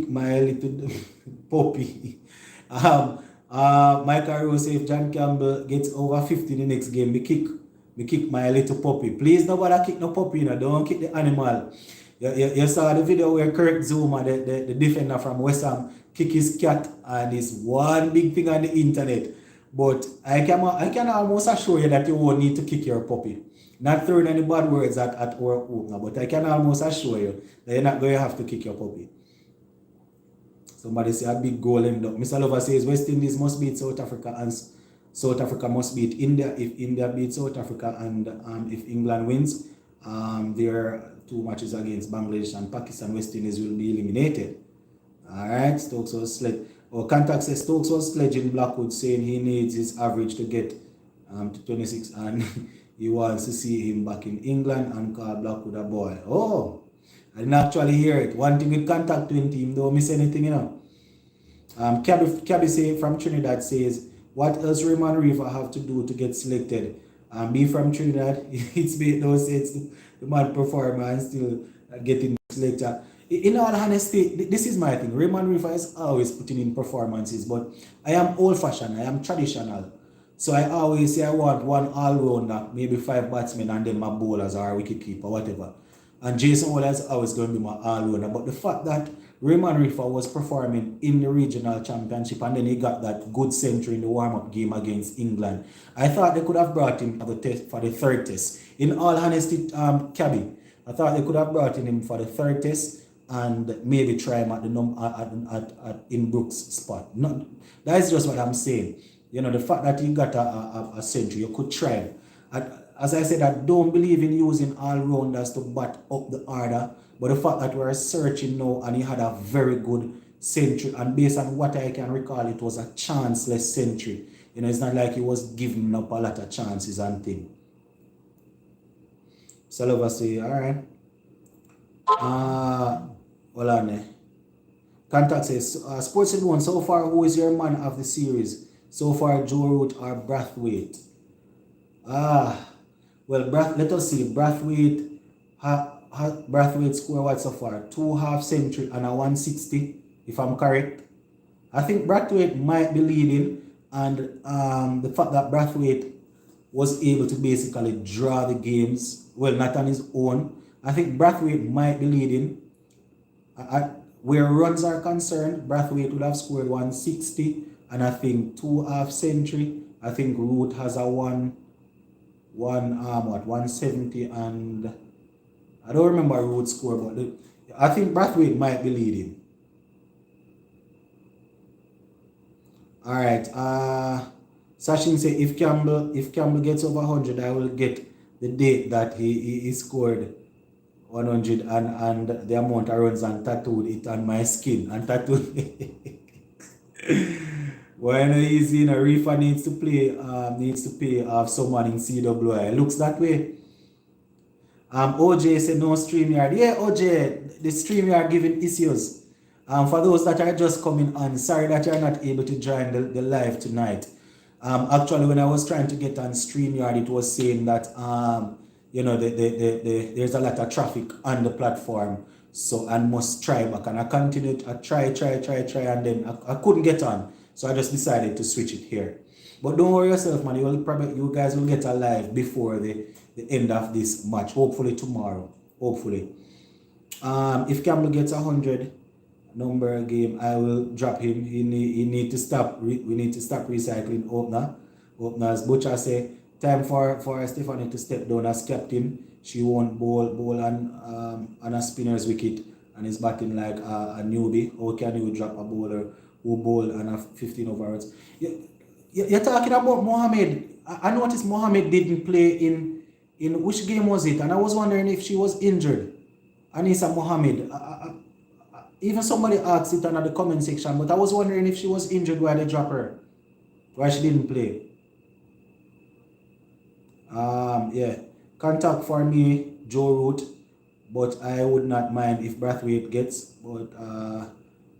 my little puppy. Michael Rose say if John Campbell gets over 50 the next game, me kick my little puppy. Please nobody kick no puppy, you know. Don't kick the animal. You saw the video where Kirk Zuma, the defender from West Ham, kick his cat, and it's one big thing on the internet. But I can almost assure you that you won't need to kick your puppy. Not throwing any bad words at our opener, but I can almost assure you that you're not going to have to kick your puppy. Somebody say a big goal end up. Mr. Lover says West Indies must beat South Africa, and South Africa must beat India. If India beats South Africa, and if England wins, their 2 matches against Bangladesh and Pakistan, West Indies will be eliminated. Alright, Stokes was sledged. Contact says Stokes was sledging Blackwood, saying he needs his average to get to 26, and he wants to see him back in England, and call Blackwood a boy. Oh, I didn't actually hear it. One thing with Contact 20, him don't miss anything, you know. Cabby say from Trinidad says, what else Raymond Reefer have to do to get selected? Be from Trinidad, it's made no sense to the man perform and still getting selected. In all honesty, this is my thing. Raymond Reefer is always putting in performances, but I am old-fashioned, I am traditional. So I always say I want one all-rounder, maybe 5 batsmen, and then my bowlers or wicketkeeper, whatever. And Jason Waller is always going to be my all-rounder. But the fact that Raymond Reefer was performing in the regional championship, and then he got that good century in the warm-up game against England, I thought they could have brought him for the third test. In all honesty, Cabby, I thought they could have brought him for the third test and maybe try him at the in Brooks' spot. Not, that is just what I'm saying. You know, the fact that he got a century, you could try him. As I said, I don't believe in using all-rounders to bat up the order, but the fact that we're searching now and he had a very good century, and based on what I can recall, it was a chanceless century. You know, it's not like he was giving up a lot of chances and things. Silva say, all right. Hold on. Contact says, Sports in One, so far, who is your man of the series? So far, Joe Root or Brathwaite? Well, let us see. Brathwaite score what so far? 2 half century and a 160, if I'm correct. I think Brathwaite might be leading, and the fact that Brathwaite was able to basically draw the games, well, not on his own, I think Brathwaite might be leading. Where runs are concerned, Brathwaite would have scored 160, and I think 2 half century. I think Root has a 170, and I don't remember Root's score, but I think Brathwaite might be leading. All right. Sachin say if Campbell gets over 100, I will get the date that he scored 100 and the amount of runs, and tattooed it on my skin and tattooed. Why not easy? You know, Reefer needs to pay off someone in CWI. It looks that way. OJ said no StreamYard. Yeah, OJ, the StreamYard giving issues. For those that are just coming on, sorry that you're not able to join the live tonight. Actually, when I was trying to get on StreamYard, it was saying that you know, there's a lot of traffic on the platform, so I must try back, and I continued. I try, and then I couldn't get on, so I just decided to switch it here. But don't worry yourself, man. You guys will get a live before the end of this match. Hopefully tomorrow. Hopefully. If Campbell gets 100 number game, I will drop him. He need to stop. We need to stop recycling openers. Butcher say time for Stephanie to step down as captain. She won't bowl on a spinner's wicket and is batting like a newbie. How can you drop a bowler who bowled on a 15 overs? You're talking about Mohammed. I noticed Mohammed didn't play in In which game was it? And I was wondering if she was injured. Anisa Mohammed. Even somebody asked it under the comment section, but I was wondering if she was injured why they dropped her. Why she didn't play. Yeah. Contact for me, Joe Root. But I would not mind if Brathwaite gets, but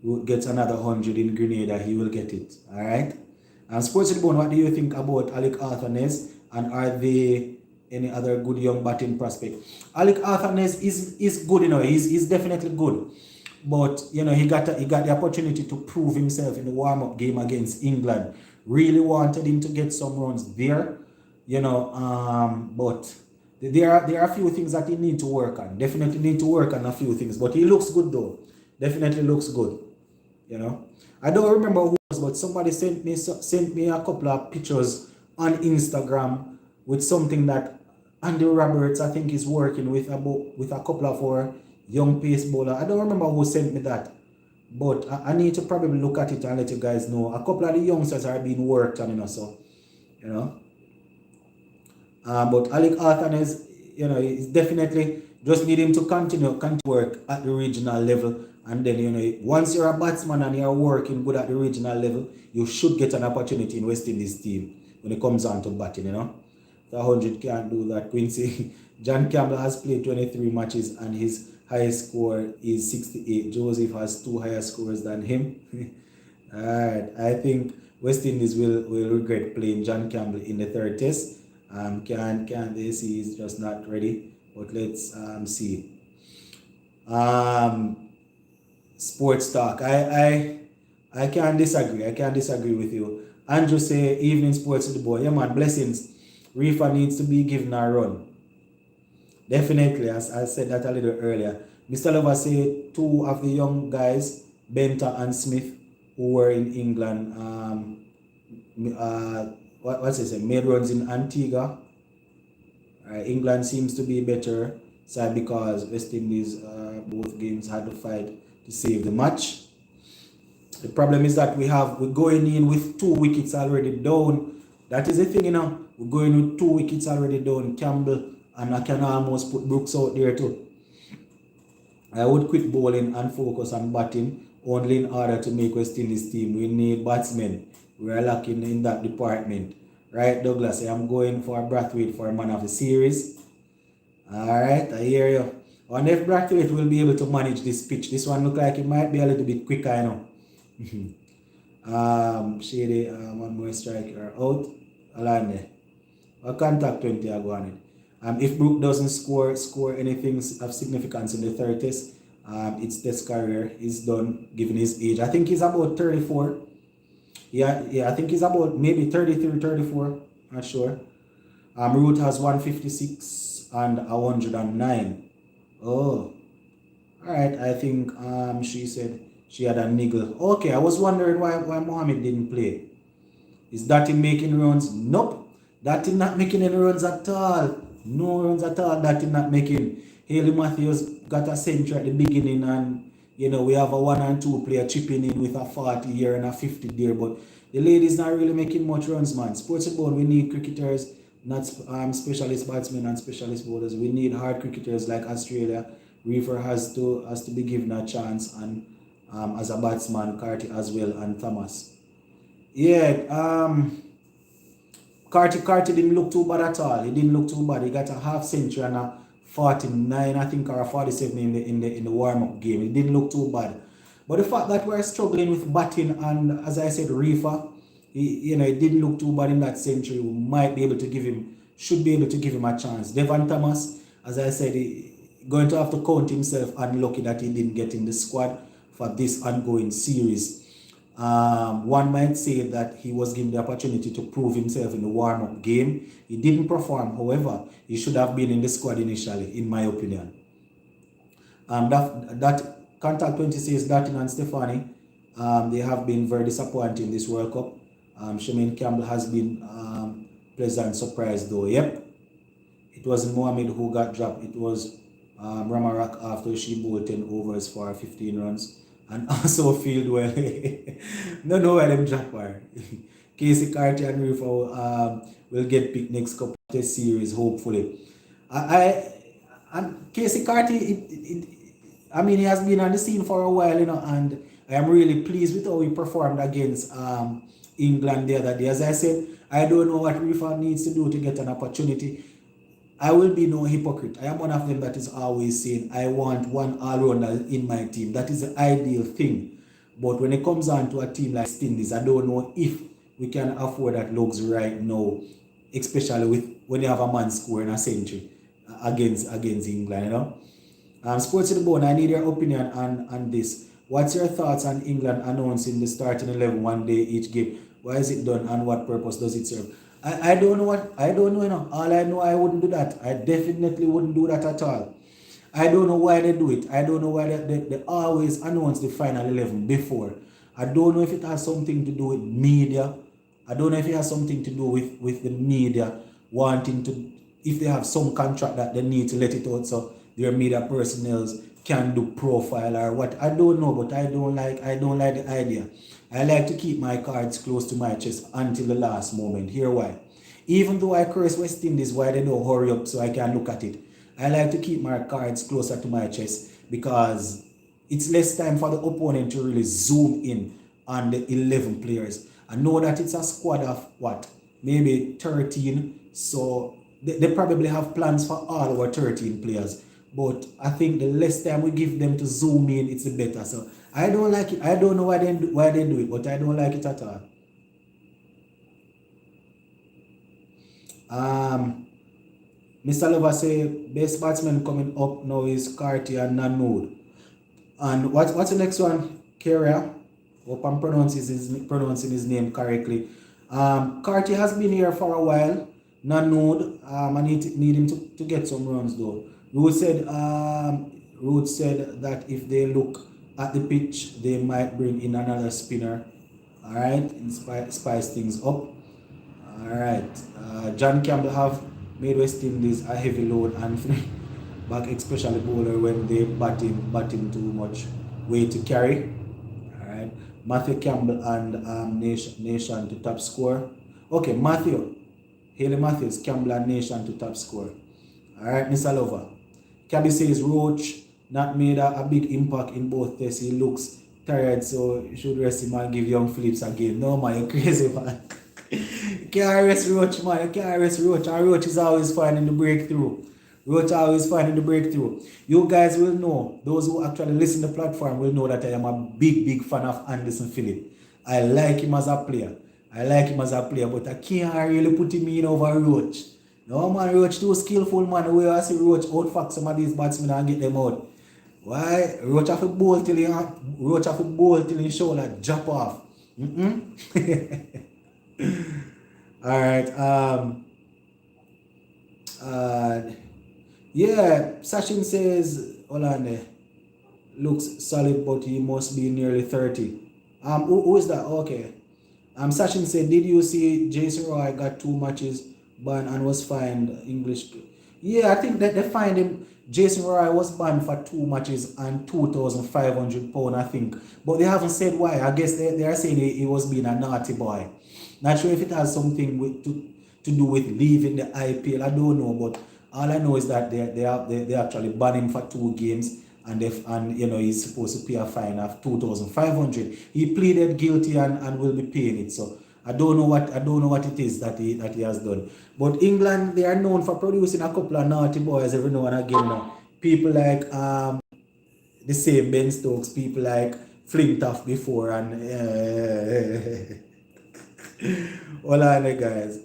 Root gets another 100 in Grenada, he will get it. Alright? And Sports with the Bone, what do you think about Alec Arthur-Ness? And are they any other good young batting prospect? Alec Arthur-Ness is good, he's definitely good. But he got the opportunity to prove himself in the warm-up game against England. Really wanted him to get some runs there, but there are a few things that he need to work on. Definitely need to work on a few things. But he looks good though. Definitely looks good. I don't remember who it was, but somebody sent me a couple of pictures on Instagram with something that Andy Roberts, I think, is working with a couple of our young pace bowler. I don't remember who sent me that, but I need to probably look at it and let you guys know. A couple of the youngsters are being worked on, but Alec Arthur is definitely just need him to continue work at the regional level, and then once you're a batsman and you're working good at the regional level, you should get an opportunity in West Indies team when it comes on to batting. The 100 can't do that. Quincy John Campbell has played 23 matches and his highest score is 68. Joseph has 2 higher scores than him. Alright, I think West Indies will regret playing John Campbell in the third test. Can they see he's just not ready? But let's see. Sports talk. I can't disagree. I can't disagree with you. Andrew say evening sports with the boy. Yeah man, blessings. Reefer needs to be given a run. Definitely, as I said that a little earlier. Mr. Lover say 2 of the young guys, Benter and Smith, who were in England, what's it say? Made runs in Antigua. England seems to be better side because West Indies both games had to fight to save the match. The problem is that we're going in with 2 wickets already down. That is the thing, We're going with 2 wickets already down. Campbell, and I can almost put Brooks out there too. I would quit bowling and focus on batting only in order to make West Indies team. We need batsmen. We are lacking in that department. Right, Douglas? I'm going for Brathwaite for man of the series. Alright, I hear you. I wonder if Brathwaite will be able to manage this pitch. This one look like it might be a little bit quicker, Shady, one more striker out. Alande. Or contact 20 I go on it. If Brook doesn't score anything of significance in the third test, its test career is done given his age. I think he's about 34. Yeah, I think he's about maybe 33, 34. Not sure. Root has 156 and 109. Oh. Alright, I think she said she had a niggle. Okay, I was wondering why Mohammed didn't play. Is that him making runs? Nope. That him not making any runs at all. No runs at all that him not making. Haley Matthews got a century at the beginning, and we have a 1 and 2 player chipping in with a 40 here and a 50 there, but the ladies not really making much runs, man. Sports football, we need cricketers, not specialist batsmen and specialist bowlers. We need hard cricketers like Australia. Reefer has to be given a chance, and as a batsman, Carty as well, and Thomas. Yeah, Carty didn't look too bad at all. He didn't look too bad. He got a half century and a 49, I think, or a 47 in the warm-up game. It didn't look too bad. But the fact that we're struggling with batting, and as I said, Reefer, it didn't look too bad in that century. We should be able to give him a chance. Devon Thomas, as I said, going to have to count himself unlucky that he didn't get in the squad for this ongoing series. One might say that he was given the opportunity to prove himself in the warm-up game. He didn't perform, however, he should have been in the squad initially, in my opinion. That contact 20 says Dartin and Stefani, they have been very disappointing this World Cup. Shemaine Campbell has been pleasant surprise though. Yep, it wasn't Mohammed who got dropped. It was Ramarak after she bowled 10 overs for 15 runs. And also field well. No where them drop her. Casey Carty and Reefer will get picked next couple test series, hopefully. I and Casey Carty, I mean, he has been on the scene for a while, and I am really pleased with how he performed against England the other day. As I said, I don't know what Rifa needs to do to get an opportunity. I will be no hypocrite. I am one of them that is always saying I want one all-rounder in my team. That is the ideal thing. But when it comes on to a team like West Indies, I don't know if we can afford that luxury right now, especially with when you have a man scoring a century against England. Sports to the bone, I need your opinion on this. What's your thoughts on England announcing the starting 11 one day each game? Why is it done and what purpose does it serve? I don't know I don't know. All I know, I wouldn't do that. I definitely wouldn't do that at all. I don't know why they do it. I don't know why they always announce the final 11 before. I don't know if it has something to do with media. I don't know if it has something to do with the media wanting to, if they have some contract that they need to let it out so their media personnel can do profile or what. I don't know, but I don't like the idea. I like to keep my cards close to my chest until the last moment. Here why. Even though I curse West Indies why they don't hurry up so I can look at it. I like to keep my cards closer to my chest because it's less time for the opponent to really zoom in on the 11 players. I know that it's a squad of what? Maybe 13. So they probably have plans for all our 13 players. But I think the less time we give them to zoom in, it's the better. So I don't like it. I don't know why they do it, but I don't like it at all. Um, Mr. Lover say best batsman coming up now is Carty and Nanood. And what's the next one? Keria. Hope I'm pronouncing his name correctly. Carty has been here for a while. Nanood. I need him to get some runs though. Root said that if they look at the pitch, they might bring in another spinner. All right, and spice things up. All right. John Campbell have made West Indies a heavy load and back, especially bowler when they bat him too much weight to carry. All right. Matthew Campbell and Nation to top score. Okay, Haley Matthews, Campbell and Nation to top score. All right, Mr. Lover. Cabby says Roach not made a big impact in both tests. He looks tired, so you should rest him and give young Phillips a game. No, man, you're crazy, man. You can't rest Roach, man. You can't rest Roach. And Roach is always finding the breakthrough. Roach always finding the breakthrough. You guys will know, those who actually listen to the platform will know that I am a big fan of Anderson Phillips. I like him as a player. But I can't really put him in over Roach. No, man, Roach too skillful, man. The way I see Roach outfox some of these batsmen and get them out. Why? Roach have to bowl till his shoulder drop off. All right. Yeah, Sachin says, hold on there. Looks solid, but he must be nearly 30. Who is that? Okay. Sachin said, did you see Jason Roy got 2 matches banned and was fined English? Yeah, I think that they fined him. Jason Roy was banned for 2 matches and £2,500, I think. But they haven't said why. I guess they are saying he was being a naughty boy. Not sure if it has something to do with leaving the IPL. I don't know, but all I know is that they actually banned him for 2 games, and he's supposed to pay a fine of 2,500. He pleaded guilty and will be paying it. So I don't know what it is that he has done. But England, they are known for producing a couple of naughty boys every now and again. People like the same Ben Stokes, people like Flintoff before, and hold on there, guys.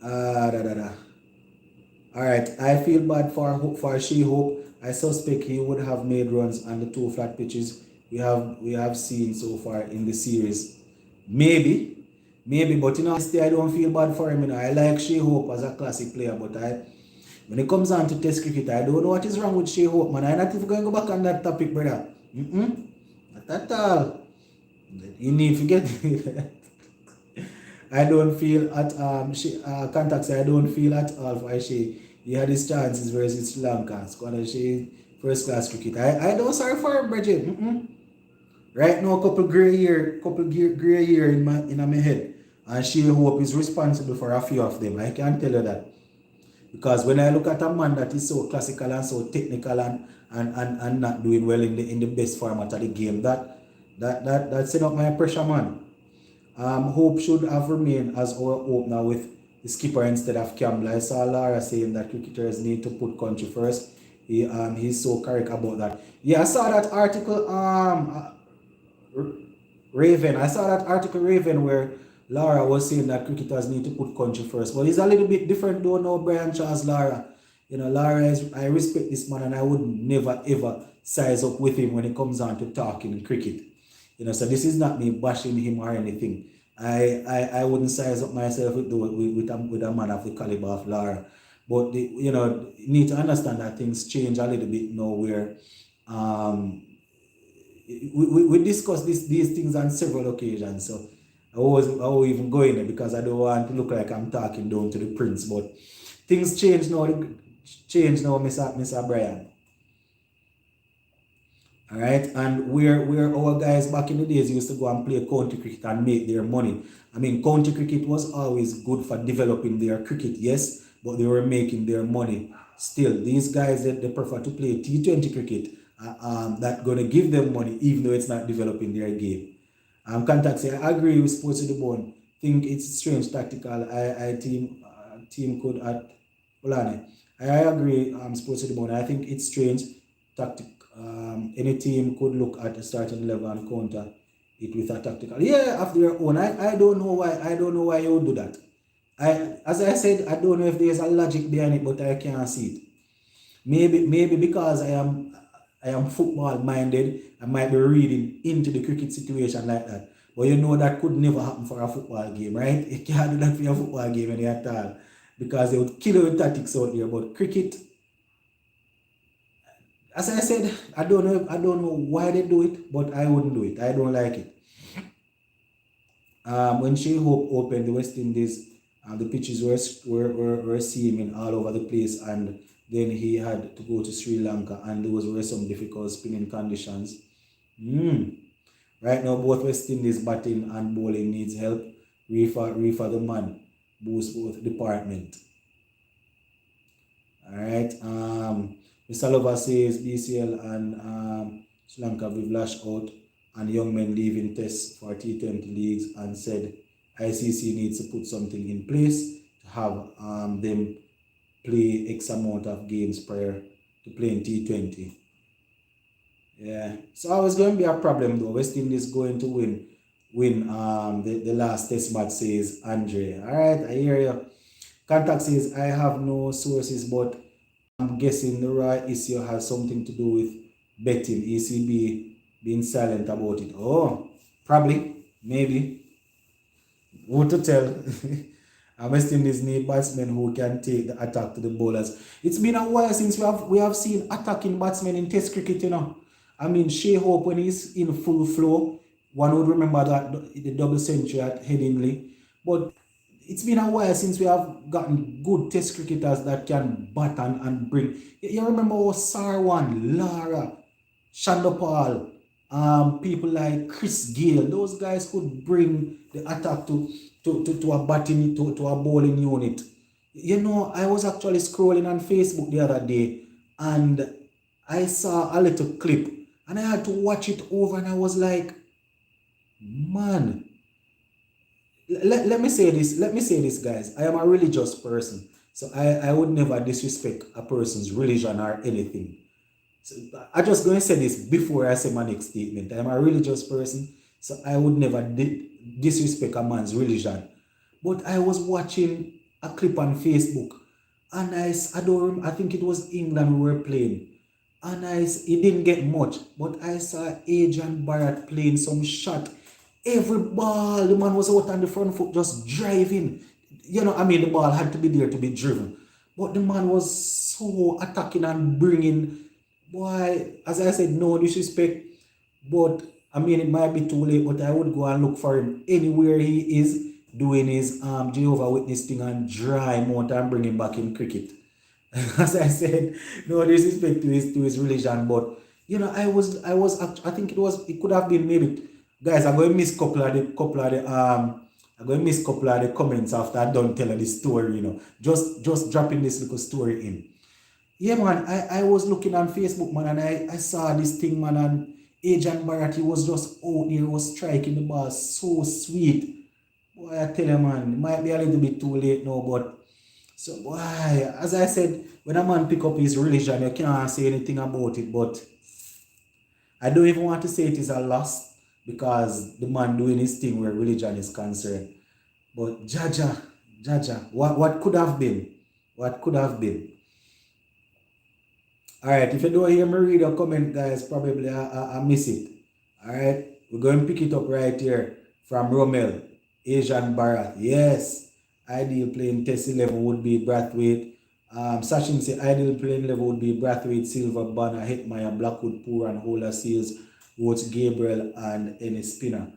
Da, da, da. All right, I feel bad for She-Hope. I suspect he would have made runs on the 2 flat pitches we have seen so far in the series. Maybe, but I don't feel bad for him. I like She-Hope as a classic player, but when it comes on to Test cricket, I don't know what is wrong with She-Hope, man. I'm not even going to go back on that topic, brother. Not at all. You need to get I don't feel at contacts. I don't feel at all for he had his chances versus Sri Lanka. Squad first class cricket. I don't sorry for him, Bridget. Right now, couple gray hair in my head. And Shea Hope is responsible for a few of them. I can tell you that. Because when I look at a man that is so classical and so technical and not doing well in the best format of the game, that set up my pressure, man. Hope should have remained as our opener with the skipper instead of Campbell. I saw Lara saying that cricketers need to put country first. He's so correct about that. Yeah, I saw that article. Raven. I saw that article Raven where Lara was saying that cricketers need to put country first. But it's a little bit different though now, Brian Charles Lara. Lara is, I respect this man and I would never ever size up with him when it comes on to talking cricket. So this is not me bashing him or anything. I wouldn't size up myself with a man of the caliber of Lara. But you need to understand that things change a little bit now where we discussed these things on several occasions. So I was even going there because I don't want to look like I'm talking down to the prince. But things change now, Mr. Brian. All right, and where our guys back in the days used to go and play county cricket and make their money. I mean, county cricket was always good for developing their cricket, yes, but they were making their money. Still, these guys they prefer to play T20 cricket. That's gonna give them money, even though it's not developing their game. Contact say I agree with Sports to the Bone. Think it's strange tactical. I team could at Polani. I agree. Sports to the Bone. I think it's strange tactic. Any team could look at a starting level and counter it with a tactical. Yeah, of their own. I don't know why. I don't know why you would do that. As I said, I don't know if there's a logic behind it, but I can't see it. Maybe because I am football minded, I might be reading into the cricket situation like that. But that could never happen for a football game, right? You can't do that for a football game any at all. Because they would kill you with tactics out there. But cricket, as I said, I don't know why they do it, but I wouldn't do it. I don't like it. When Shea Hope opened the West Indies, the pitches were seaming all over the place, and then he had to go to Sri Lanka, and those were some difficult spinning conditions. Right now, both West Indies batting and bowling needs help. Refer the man, boost both department. All right. Mr. Lover says BCL and Sri Lanka will lash out and young men leaving tests for T20 leagues, and said ICC needs to put something in place to have them play X amount of games prior to playing T20. Yeah, so always going to be a problem though. West Indies going to win the last test match, says Andre. All right, I hear you. Contact says I have no sources, but I'm guessing the right issue has something to do with betting. ECB being silent about it. Oh, probably, maybe. Who to tell? West Indies need batsmen who can take the attack to the bowlers. It's been a while since we have seen attacking batsmen in Test cricket, I mean, Shea Hope, when he's in full flow, one would remember that the double century at Headingley. But it's been a while since we have gotten good Test cricketers that can bat and bring. You remember Sarwan, Lara, Shandopal, people like Chris Gayle. Those guys could bring the attack to a batting, to a bowling unit. I was actually scrolling on Facebook the other day and I saw a little clip and I had to watch it over and I was like, man, let me say this, guys. I am a religious person. So I would never disrespect a person's religion or anything. So I'm just going to say this before I say my next statement. I am a religious person, so I would never disrespect a man's religion. But I was watching a clip on Facebook and I think it was England we were playing. And it didn't get much, but I saw Adrian Barrett playing some shot. Every ball, the man was out on the front foot just driving. The ball had to be there to be driven. But the man was so attacking and bringing. Boy, as I said, no disrespect. But, it might be too late, but I would go and look for him anywhere he is doing his Jehovah Witness thing and dry him out and bring him back in cricket. As I said, no disrespect to his religion, but I think it could have been maybe, guys, I'm going to miss couple of the I'm going to miss a couple of the comments after I done telling the story, you know. Just dropping this little story in. Yeah, man, I was looking on Facebook, man, and I saw this thing, man, and Agent Barrett, he was just out there, was striking the ball so sweet. Boy, I tell you, man, it might be a little bit too late now, but so, why? As I said, when a man pick up his religion, you can't say anything about it, but I don't even want to say it is a loss because the man doing his thing where religion is concerned. But Jaja, what could have been? What could have been? Alright, if you don't hear me read your comment, guys, probably I miss it. Alright, we're going to pick it up right here from Rommel, Asian Bharat. Yes, ideal playing test 11 would be Brathwaite. Sachin said ideal playing level would be Brathwaite, Silva, Banner, Hetmeyer, Blackwood, Poor, and Hola Seals, Woods, Gabriel, and any spinner.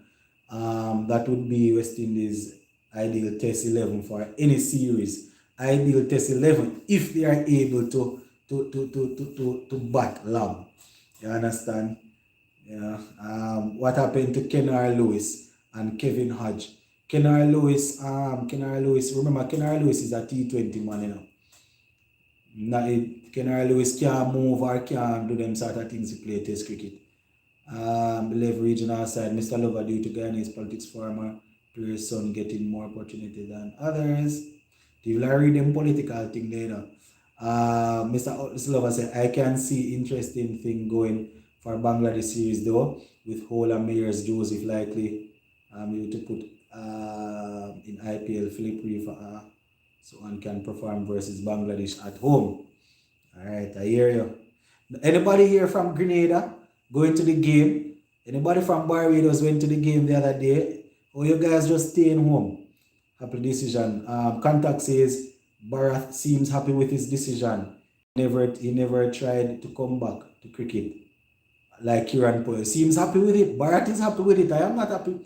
That would be West Indies ideal test 11 for any series. Ideal test 11 if they are able to bat long. You understand? Yeah. What happened to Kenar Lewis and Kevin Hodge? Kenar Lewis, remember Kenar Lewis is a T20 man, you know. Kenar Lewis can't move or can't do them sort of things to play test cricket. The left regional side, Mr. Lover due to Guyanese politics farmer, player's son getting more opportunity than others. Do you read them political thing there, you know? Mr. Silva said, I can see interesting thing going for Bangladesh series though, with Hola Mayers Joseph likely you to put in IPL Philip Reef so one can perform versus Bangladesh at home. Alright, I hear you. Anybody here from Grenada going to the game? Anybody from Barbados went to the game the other day? Or you guys just staying home? Happy decision. Contact says Bharat seems happy with his decision. He never tried to come back to cricket like Kiran Poyle. Seems happy with it. Bharat is happy with it. I am not happy.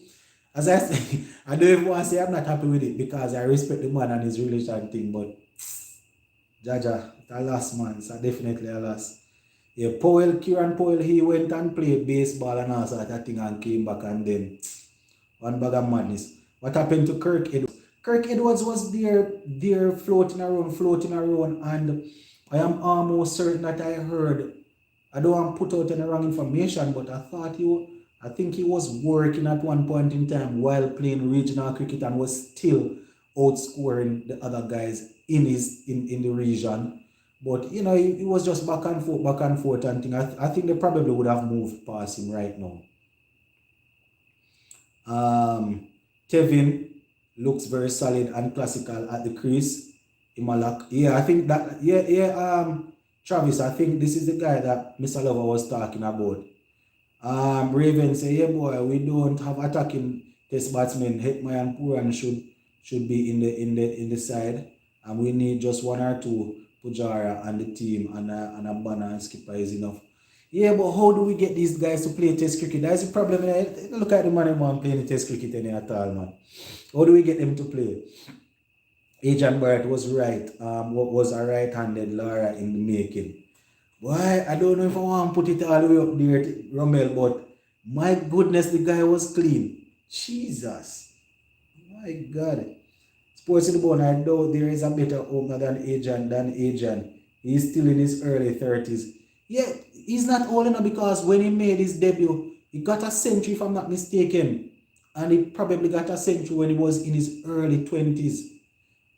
As I say, I don't even want to say I'm not happy with it because I respect the man and his religion thing, but Jaja, it's a loss, man. It's definitely a loss. Yeah, Kiran Poyle, he went and played baseball and all sort of thing and came back and then one bag of madness. What happened to Kirk Edwards? Kirk Edwards was there floating around, and I am almost certain that I heard, I don't want to put out any wrong information, but I think he was working at one point in time while playing regional cricket and was still outscoring the other guys in the region. But you know, he was just back and forth and thing. I think they probably would have moved past him right now. Kevin looks very solid and classical at the crease. Imalak. Yeah, I think that Travis, I think this is the guy that Mr. Lover was talking about. Raven say, yeah boy, we don't have attacking test batsmen. Hetmeyer and Puran should be in the side. And we need just one or two Pujara and the team and a Banner and skipper is enough. Yeah, but how do we get these guys to play test cricket? That's the problem. Look at the man playing test cricket at all, man. How do we get them to play? Agent Barrett was right. What was a right-handed Lara in the making. Why? I don't know if I want to put it all the way up there to Rommel, but my goodness, the guy was clean. Jesus. My God. Sports in the bone, I know there is a better owner than Agent. He's still in his early 30s. Yeah, he's not old enough because when he made his debut, he got a century if I'm not mistaken. And he probably got a century when he was in his early 20s.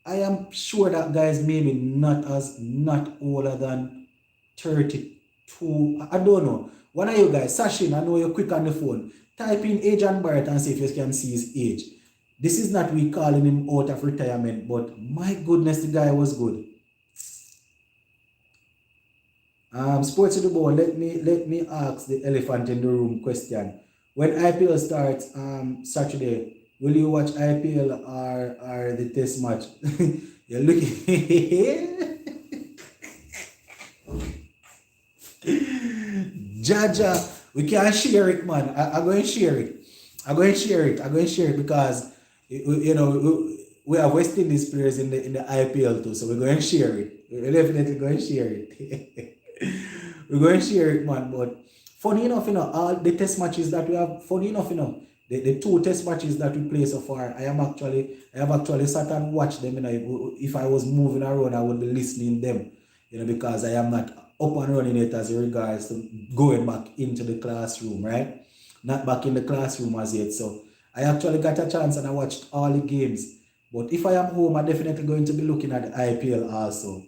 I am sure that guy is maybe not older than 32. I don't know. One of you guys, Sachin, I know you're quick on the phone. Type in Agent Barrett and see if you can see his age. This is not we calling him out of retirement, but my goodness, the guy was good. Sports to the ball, let me ask the elephant in the room question. When IPL starts Saturday, will you watch IPL or the test match? You're looking Jaja, we can't share it, man. I'm going to share it. I'm going to share it because you know we have West Indies players in the IPL too, so we're going to share it. We're definitely going to share it. We're going to share it, man. But funny enough, you know, all the test matches that we have, funny enough, you know, the two test matches that we play so far, I have actually sat and watched them. You know, if I was moving around, I would be listening them. You know, because I am not up and running it as regards to going back into the classroom, right? Not back in the classroom as yet. So I actually got a chance and I watched all the games. But if I am home, I'm definitely going to be looking at the IPL also.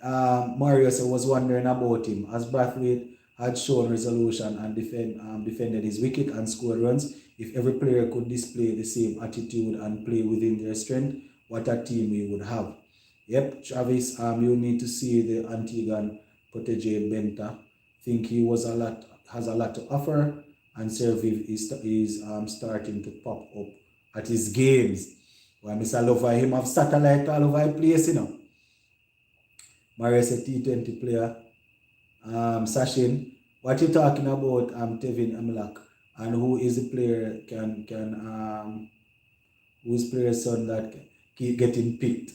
Marius was wondering about him. As Brathwaite had shown resolution and defended his wicket and scored runs, if every player could display the same attitude and play within their strength, what a team we would have. Yep, Travis, you need to see the Antiguan protege Benta. Think he has a lot to offer, and Serviv is starting to pop up at his games. Well, Mr. Lover, him have satellite all over the place, you know. Marius a T20 player. Sachin, what you talking about? Tevin Amlak, and who is the player whose player's son that keep getting picked?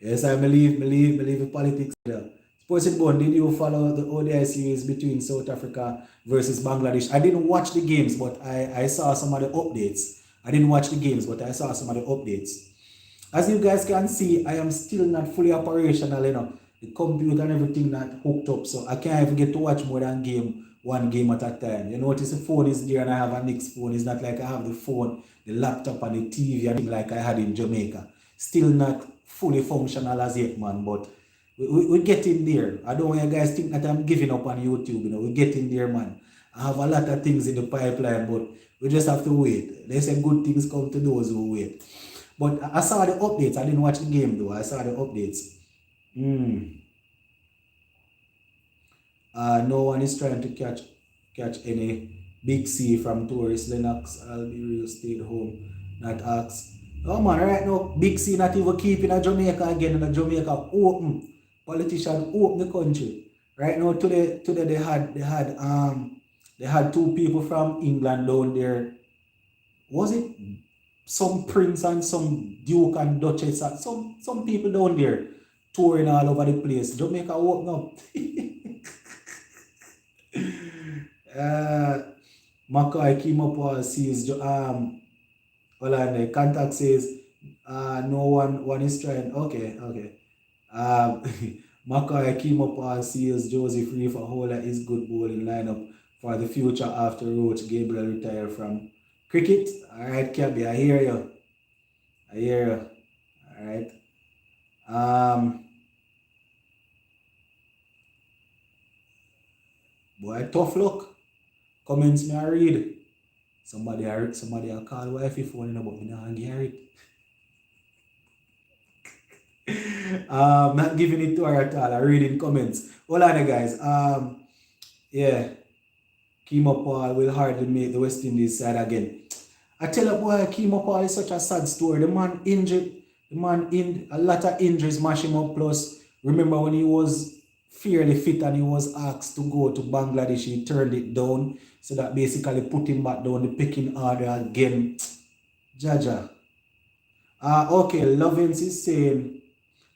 Yes, I believe in politics there. Sports Bond, did you follow the ODI series between South Africa versus Bangladesh? I didn't watch the games, but I saw some of the updates. I didn't watch the games, but I saw some of the updates. As you guys can see, I am still not fully operational, you know. The computer and everything not hooked up, so I can't even get to watch more than one game at a time. You notice the phone is there and I have a next phone. It's not like I have the phone, the laptop and the TV and like I had in Jamaica. Still not fully functional as yet, man, but we're getting there. I don't want you guys think that I'm giving up on YouTube, you know. We're getting there, man. I have a lot of things in the pipeline, but we just have to wait. They say good things come to those who wait. But I saw the updates. I didn't watch the game though. I saw the updates. No one is trying to catch any big C from tourists. Lennox, I'll be real, stayed home, not ask. Oh man, right now, big C not even keeping a Jamaica again, and a Jamaica open. Politicians open the country. Right now, today they had two people from England down there. Was it some prince and some duke and duchess and some people down there touring all over the place? Jamaica open up. Mackay came up and sees hold on, the contact says no one is trying. Okay. Mackay came up and sees Joseph Reefer Holder is good bowling lineup for the future after Roach Gabriel retire from cricket. Alright, Cabby, I hear you. Alright. Boy, tough luck. Comments me I read. Somebody I call wifey phone but me not hear it. Not giving it to her at all. I read in comments. Hold on guys. Yeah. Kimo Paul will hardly make the West Indies side again. I tell you boy, Kimo Paul is such a sad story. The man injured. The man in a lot of injuries mash him up. Plus, remember when he was fairly fit and he was asked to go to Bangladesh, he turned it down. So that basically put him back down the picking order again. Jaja. Okay, Lovens is saying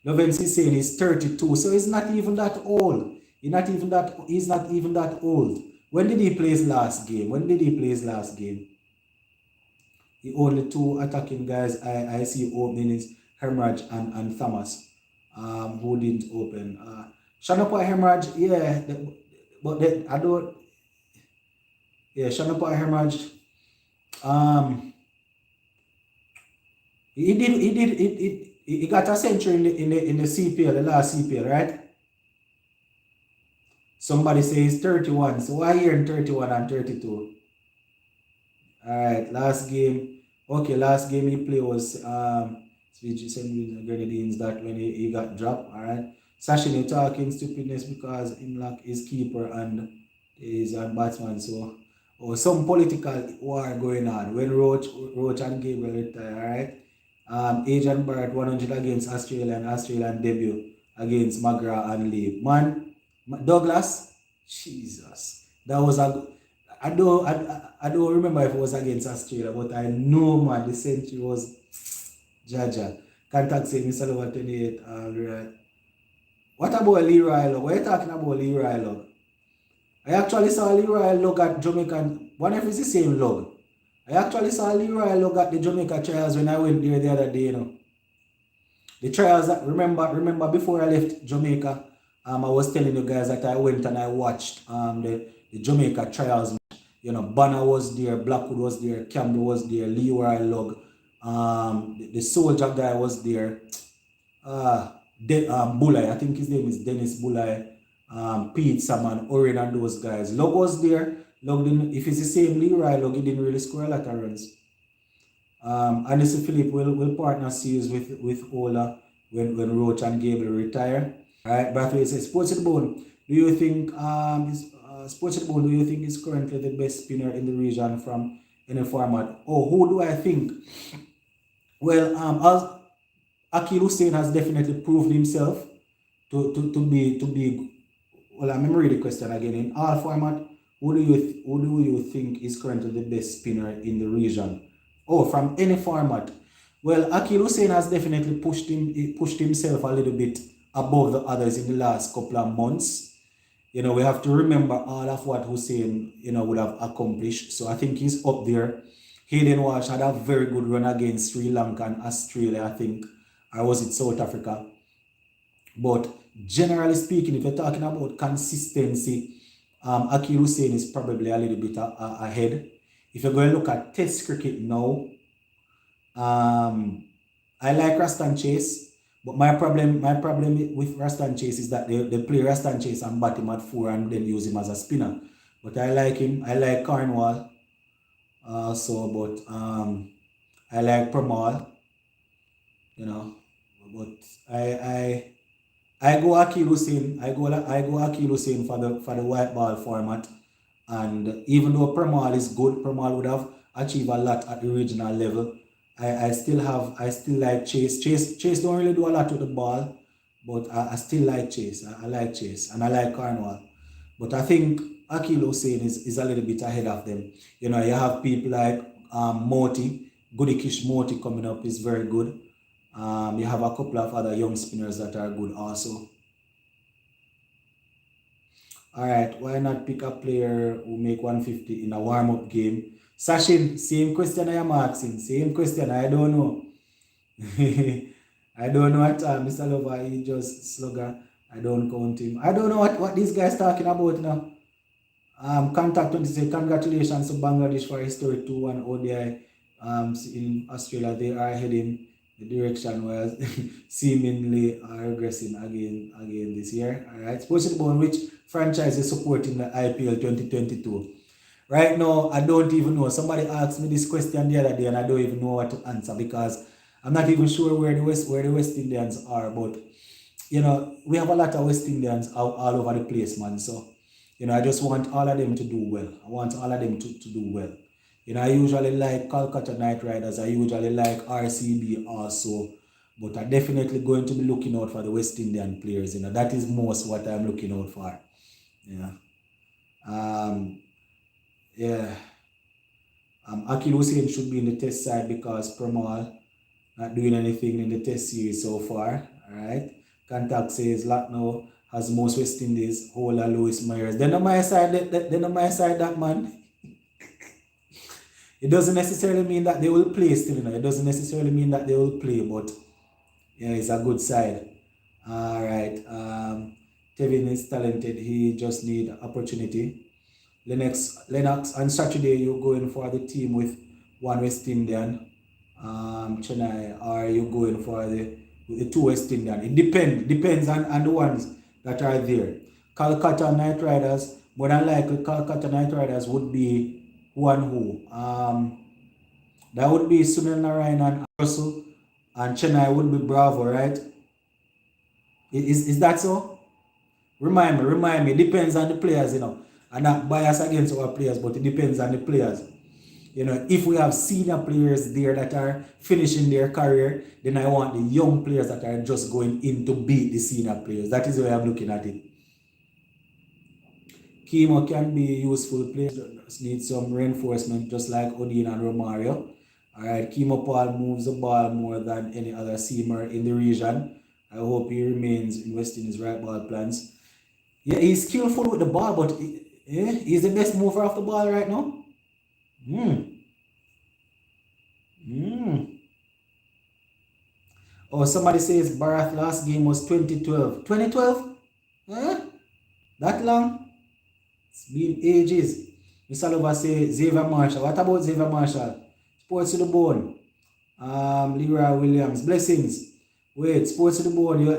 he's 32, so he's not even that old. He's not even that old. When did he play his last game? The only two attacking guys I see opening is Hemorrhage and Thomas, who didn't open. Shanapa Hemorrhage, yeah, but I don't. Yeah, Shanapa Hemorrhage. He got a century in the CPL, the last CPL, right? Somebody says 31. So why here in 31 and 32? Alright, last game. Okay, last game he played was Grenadines, that when he got dropped. Alright. Sachin, you're talking stupidness because Imlak is keeper and is a batsman. So some political war going on. When Roach and Gabriel retire, alright. Adrian Barrett 100 against Australian debut against McGrath and Lee. Man, Douglas, Jesus, that was a. I don't remember if it was against Australia, but I know, man, the century was Jaja. Contact say Mr. Lover 28. Right. What about Leroy Log? What are you talking about, Leroy Log? I actually saw Leroy Log at Jamaican. What if it's the same log? I actually saw Leroy look at the Jamaica trials when I went there the other day, you know. The trials that remember before I left Jamaica, I was telling you guys that I went and I watched the Jamaica trials. You know, Banner was there, Blackwood was there, Campbell was there, Leroy Log, the soldier guy was there. Bulai, I think his name is Dennis Bulai, Pete Saman, Oren and those guys. Log was there. Log didn't, if it's the same Leroy Log, he didn't really score a lot of runs. Anissa Philip will partner series with Ola when Roach and Gayle retire. Alright, Brathwaite says Sports at Bone. Do you think Sports at Bone, do you think is currently the best spinner in the region from any format? Oh, who do I think? Well, as Akil Hussein has definitely proved himself to be well, I'm read the question again. In all format, who do you think is currently the best spinner in the region? Oh, from any format. Well, Akil Hussein has definitely pushed himself a little bit above the others in the last couple of months. You know, we have to remember all of what Hussein, you know, would have accomplished. So I think he's up there. Hayden Walsh had a very good run against Sri Lanka and Australia, I think. Or was it South Africa? But generally speaking, if you're talking about consistency, Akil Hussein is probably a little bit ahead. If you're going to look at Test cricket now, I like Rastan Chase, but my problem with Rastan Chase is that they play Rastan Chase and bat him at 4 and then use him as a spinner. But I like him. I like Cornwall also, but I like Pramal, you know. But I go Akil Hussein. I go Akil Hussein for the white ball format. And even though Pramal is good, Pramal would have achieved a lot at the regional level. I still like Chase. Chase don't really do a lot with the ball, but I still like Chase. I like Chase and I like Cornwall. But I think Akil Hussein is a little bit ahead of them. You know, you have people like Moti, Goodikish Moti coming up is very good. You have a couple of other young spinners that are good also. Alright, why not pick a player who make 150 in a warm-up game? Sachin, same question I am asking. Same question, I don't know. I don't know what Mr. Lover, he just slugger. I don't count him. I don't know what this guy's talking about now. Contact 20 say congratulations to Bangladesh for a historic 2-1 ODI in Australia. They are heading the direction where seemingly are regressing again this year. Alright. Sports about which franchise is supporting the IPL 2022. Right now, I don't even know. Somebody asked me this question the other day and I don't even know what to answer because I'm not even sure where the West Indians are, but you know, we have a lot of West Indians all over the place, man. So, you know, I just want all of them to do well. I want all of them to do well. You know, I usually like Kolkata Knight Riders. I usually like RCB also. But I'm definitely going to be looking out for the West Indian players. You know, that is most what I'm looking out for. Yeah. Yeah. Akil Hussein should be in the test side because Pramal not doing anything in the test series so far. Alright. Contact says Lucknow has most West Indies, Hola Lewis Myers. Then on my side, that man. It doesn't necessarily mean that they will play still, you know. It doesn't necessarily mean that they will play, but yeah, it's a good side. Alright. Tevin is talented. He just need opportunity. Lennox on Saturday you're going for the team with one West Indian. Chennai, or you going for the two West Indian. It depends on the ones that are there. Calcutta Knight Riders, more than likely Calcutta Knight Riders would be one who. That would be Sunil Narayan and Russell, and Chennai would be Bravo, right? Is that so? Remind me. It depends on the players, you know. I'm not biased against our players, but it depends on the players. You know, if we have senior players there that are finishing their career, then I want the young players that are just going in to beat the senior players. That is the way I'm looking at it. Chemo can be useful players, just need some reinforcement, just like Odin and Romario. Alright, Chemo Paul moves the ball more than any other seamer in the region. I hope he remains investing in his right ball plans. Yeah, he's skillful with the ball, but he's the best mover of the ball right now. Mm. Oh, somebody says Bharat last game was 2012. 2012? Huh? That long? It's been ages. Mr. Lover say Xavier Marshall. What about Xavier Marshall? Sports to the bone. Leroy Williams. Blessings. Wait, sports to the bone. You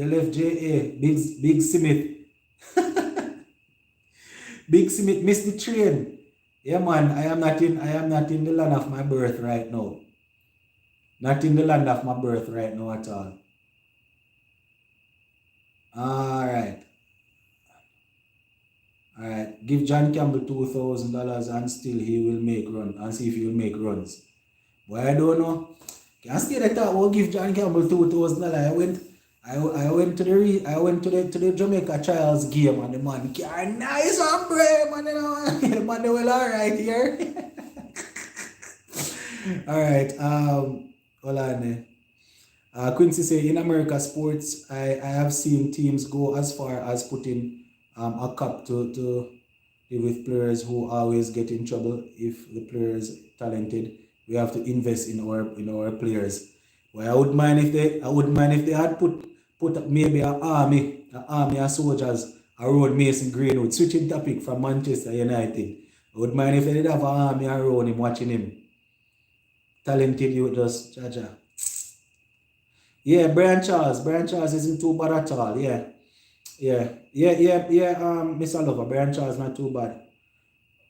left JA. Big Smith. Big Smith missed the train. Yeah man, I am not in the land of my birth right now. Not in the land of my birth right now at all. Alright. Alright. Give John Campbell $2,000 and still he will make run and see if he will make runs. But I don't know. Can't stay the talk about give John Campbell $2,000. I went to the Jamaica Trials game and the man carry nice and brave man, you know. The man they well alright here. Alright, hold on. Quincy say in America sports, I have seen teams go as far as putting a cap to deal with players who always get in trouble. If the players talented, we have to invest in our players. Well, I wouldn't mind if they had put up maybe an army of soldiers around Mason Greenwood. Switching topic from Manchester United. I would mind if they did have an army around him watching him. Talented you just Jaja. Yeah, Brian Charles. Brian Charles isn't too bad at all. Yeah. Yeah. Mr. Lover, Brian Charles not too bad.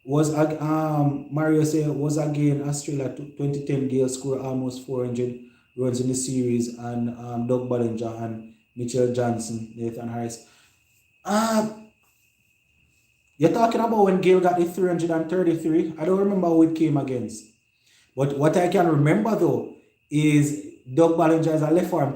Mario say was again Australia 2010 Gayle scored almost 400 runs in the series and Doug Ballinger and Mitchell Johnson, Nathan Harris. You're talking about when Gayle got the 333. I don't remember who it came against. But what I can remember though is Doug Ballinger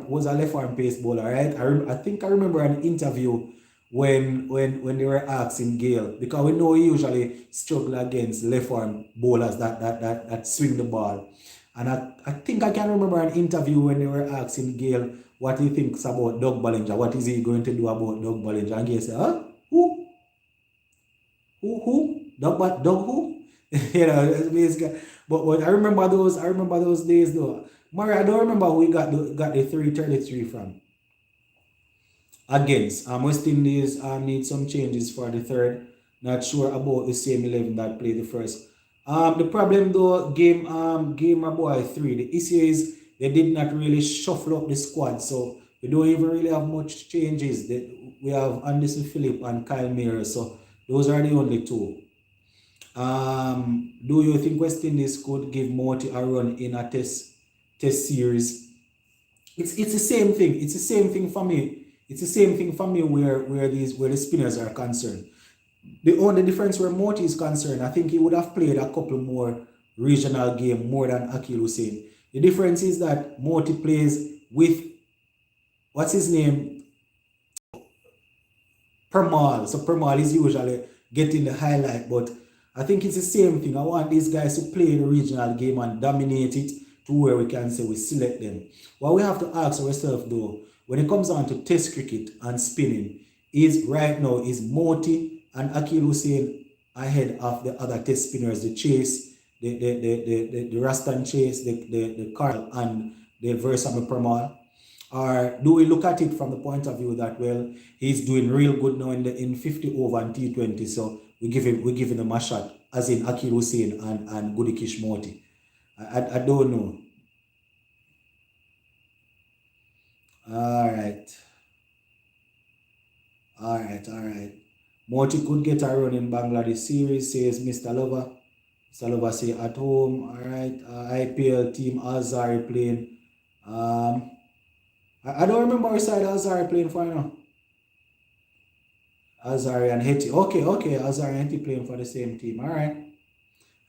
was a left arm pace bowler, right? I think I remember an interview when they were asking Gayle, because we know he usually struggle against left arm bowlers that swing the ball. And I think I can remember an interview when they were asking Gayle what he thinks about Doug Ballinger. What is he going to do about Doug Ballinger? And Gayle said, huh? Who? Who? Doug who? You know, it's basically. But I remember those days though. Murray, I don't remember who we got the 333 from. Against West Indies need some changes for the third. Not sure about the same 11 that played the first. The problem though, game boy 3. The issue is they did not really shuffle up the squad, so we don't even really have much changes. We have Anderson Phillip and Kyle Mayer, so those are the only two. Do you think West Indies could give Morty a run in a test series? It's the same thing. It's the same thing for me. It's the same thing for me where the spinners are concerned. The only difference where Morty is concerned, I think he would have played a couple more regional game more than Akil Hussein. The difference is that Morty plays with what's his name? Permal. So Permal is usually getting the highlight, but I think it's the same thing. I want these guys to play the regional game and dominate it to where we can say we select them. What we have to ask ourselves though, when it comes on to test cricket and spinning, is right now is Morty and Akil Hussein ahead of the other test spinners, the Chase, the Rastan Chase, the Carl and the Versamy Permal? Or do we look at it from the point of view that well, he's doing real good now in 50 over and T20, so we're giving him a shot, as in Akil Hussein and Goodikish Morty. I don't know. Alright. Morty could get a run in Bangladesh series, says Mr. Lover. Mr. Lover say at home. Alright. IPL team Azari playing. I don't remember which side Azari playing for now. Azari and Hetty. Okay. Azari and Hetty playing for the same team. Alright.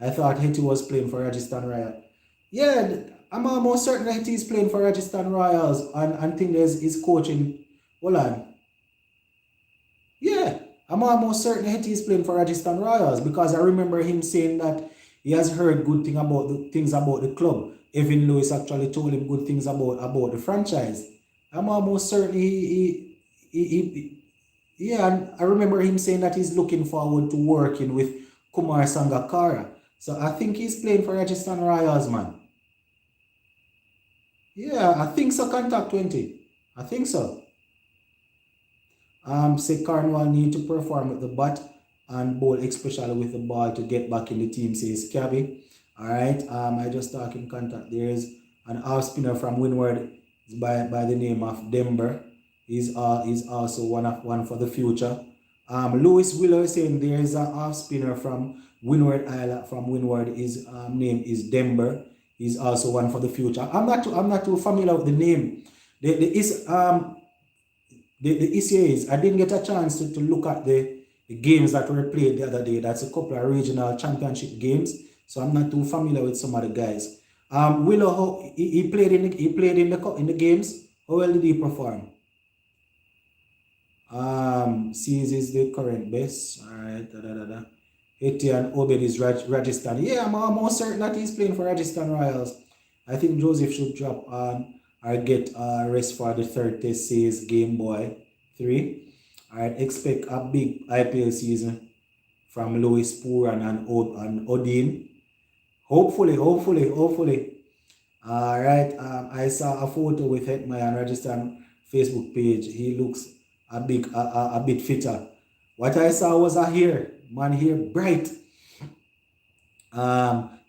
I thought Hetty was playing for Rajasthan Royals. Yeah, I'm almost certain that Hetty is playing for Rajasthan Royals and think he's coaching. Hold on. Yeah, I'm almost certain Hetty is playing for Rajasthan Royals because I remember him saying that he has heard good things about the club. Evan Lewis actually told him good things about the franchise. I'm almost certain yeah, and I remember him saying that he's looking forward to working with Kumar Sangakkara. So I think he's playing for Rajasthan Royals, man. Yeah, I think so. Contact 20. I think so. Say Cornwall need to perform with the bat and bowl, especially with the ball to get back in the team, says Cabby. All right. I just talk in contact. There is an off spinner from Windward by the name of Denver. He's also one for the future. Lewis Wheeler is saying there is an off spinner from Windward Island. From Windward, his name is Denver. He's also one for the future. I'm not too familiar with the name. The issue is I didn't get a chance to look at the games that were played the other day. That's a couple of regional championship games. So I'm not too familiar with some of the guys. Willow, he played in the games. How well did he perform? Sees is the current best. All right. Da, da, da, da. Etienne Obed is Rajasthan. Yeah, I'm almost certain that he's playing for Rajasthan Royals. I think Joseph should drop on or get rest for the third test, says Game Boy 3. Alright, expect a big IPL season from Louis Puran and Odin. Hopefully. Alright, I saw a photo with Hetmai on Rajasthan Facebook page. He looks a bit fitter. What I saw was a hair, man hair bright.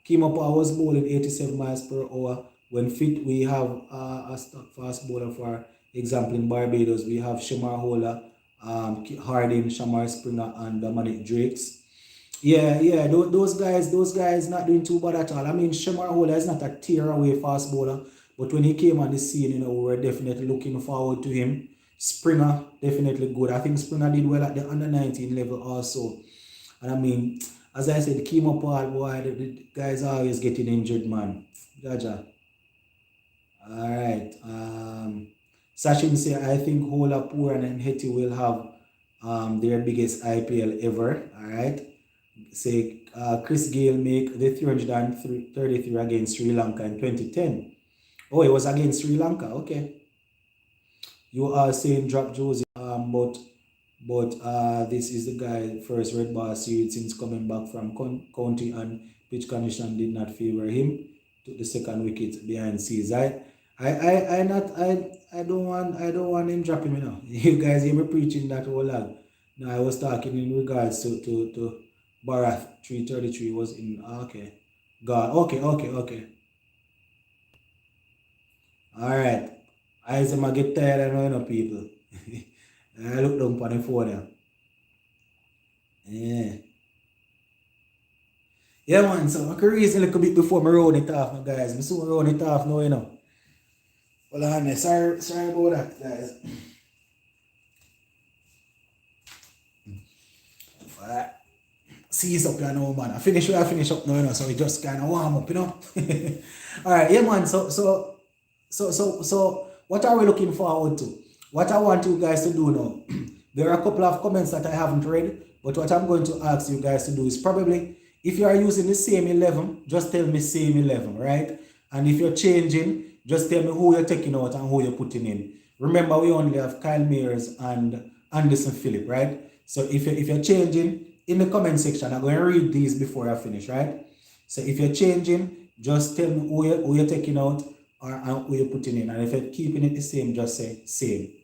Came up, I was bowling 87 miles per hour. When fit, we have a stock fast bowler, for example, in Barbados, we have Shamar Hola, Harding, Shamar Springer, and Dominic Drakes. Yeah, those guys not doing too bad at all. I mean, Shamar Hola is not a tear away fast bowler, but when he came on the scene, we were definitely looking forward to him. Springer, definitely good. I think Springer did well at the under 19 level also. And I mean, as I said, Kimo Paul, boy, the guys are always getting injured, man. Jaja. Alright. Sachin say, I think Hola, Puran, and Hetty will have their biggest IPL ever. Alright. Say Chris Gayle make the 333 against Sri Lanka in 2010. Oh, it was against Sri Lanka. Okay. You are saying drop Josie, but this is the guy first red bar series since coming back from county, and pitch condition did not favor him. Took the second wicket behind Seas. I don't want him dropping me now. You guys hear me preaching that whole lot. Now I was talking in regards to Barath 333 was in okay. God, okay. Alright. I say I get tired of knowing people. I look down on the phone now. Yeah. Yeah, man, so I can reason a little bit before I round it off, my guys. I soon round it off now, Well, honey, sorry about that, guys. Alright. Seize up, man. I finish up now, so we just kind of warm up, Alright, yeah, man, so what are we looking forward to? What I want you guys to do now, there are a couple of comments that I haven't read, but what I'm going to ask you guys to do is probably, if you are using the same 11, just tell me same 11, right? And if you're changing, just tell me who you're taking out and who you're putting in. Remember, we only have Kyle Mears and Anderson Phillip, right? So if you're changing, in the comment section, I'm going to read these before I finish, right? So if you're changing, just tell me who you're taking out or who you're putting in. And if you're keeping it the same, just say same.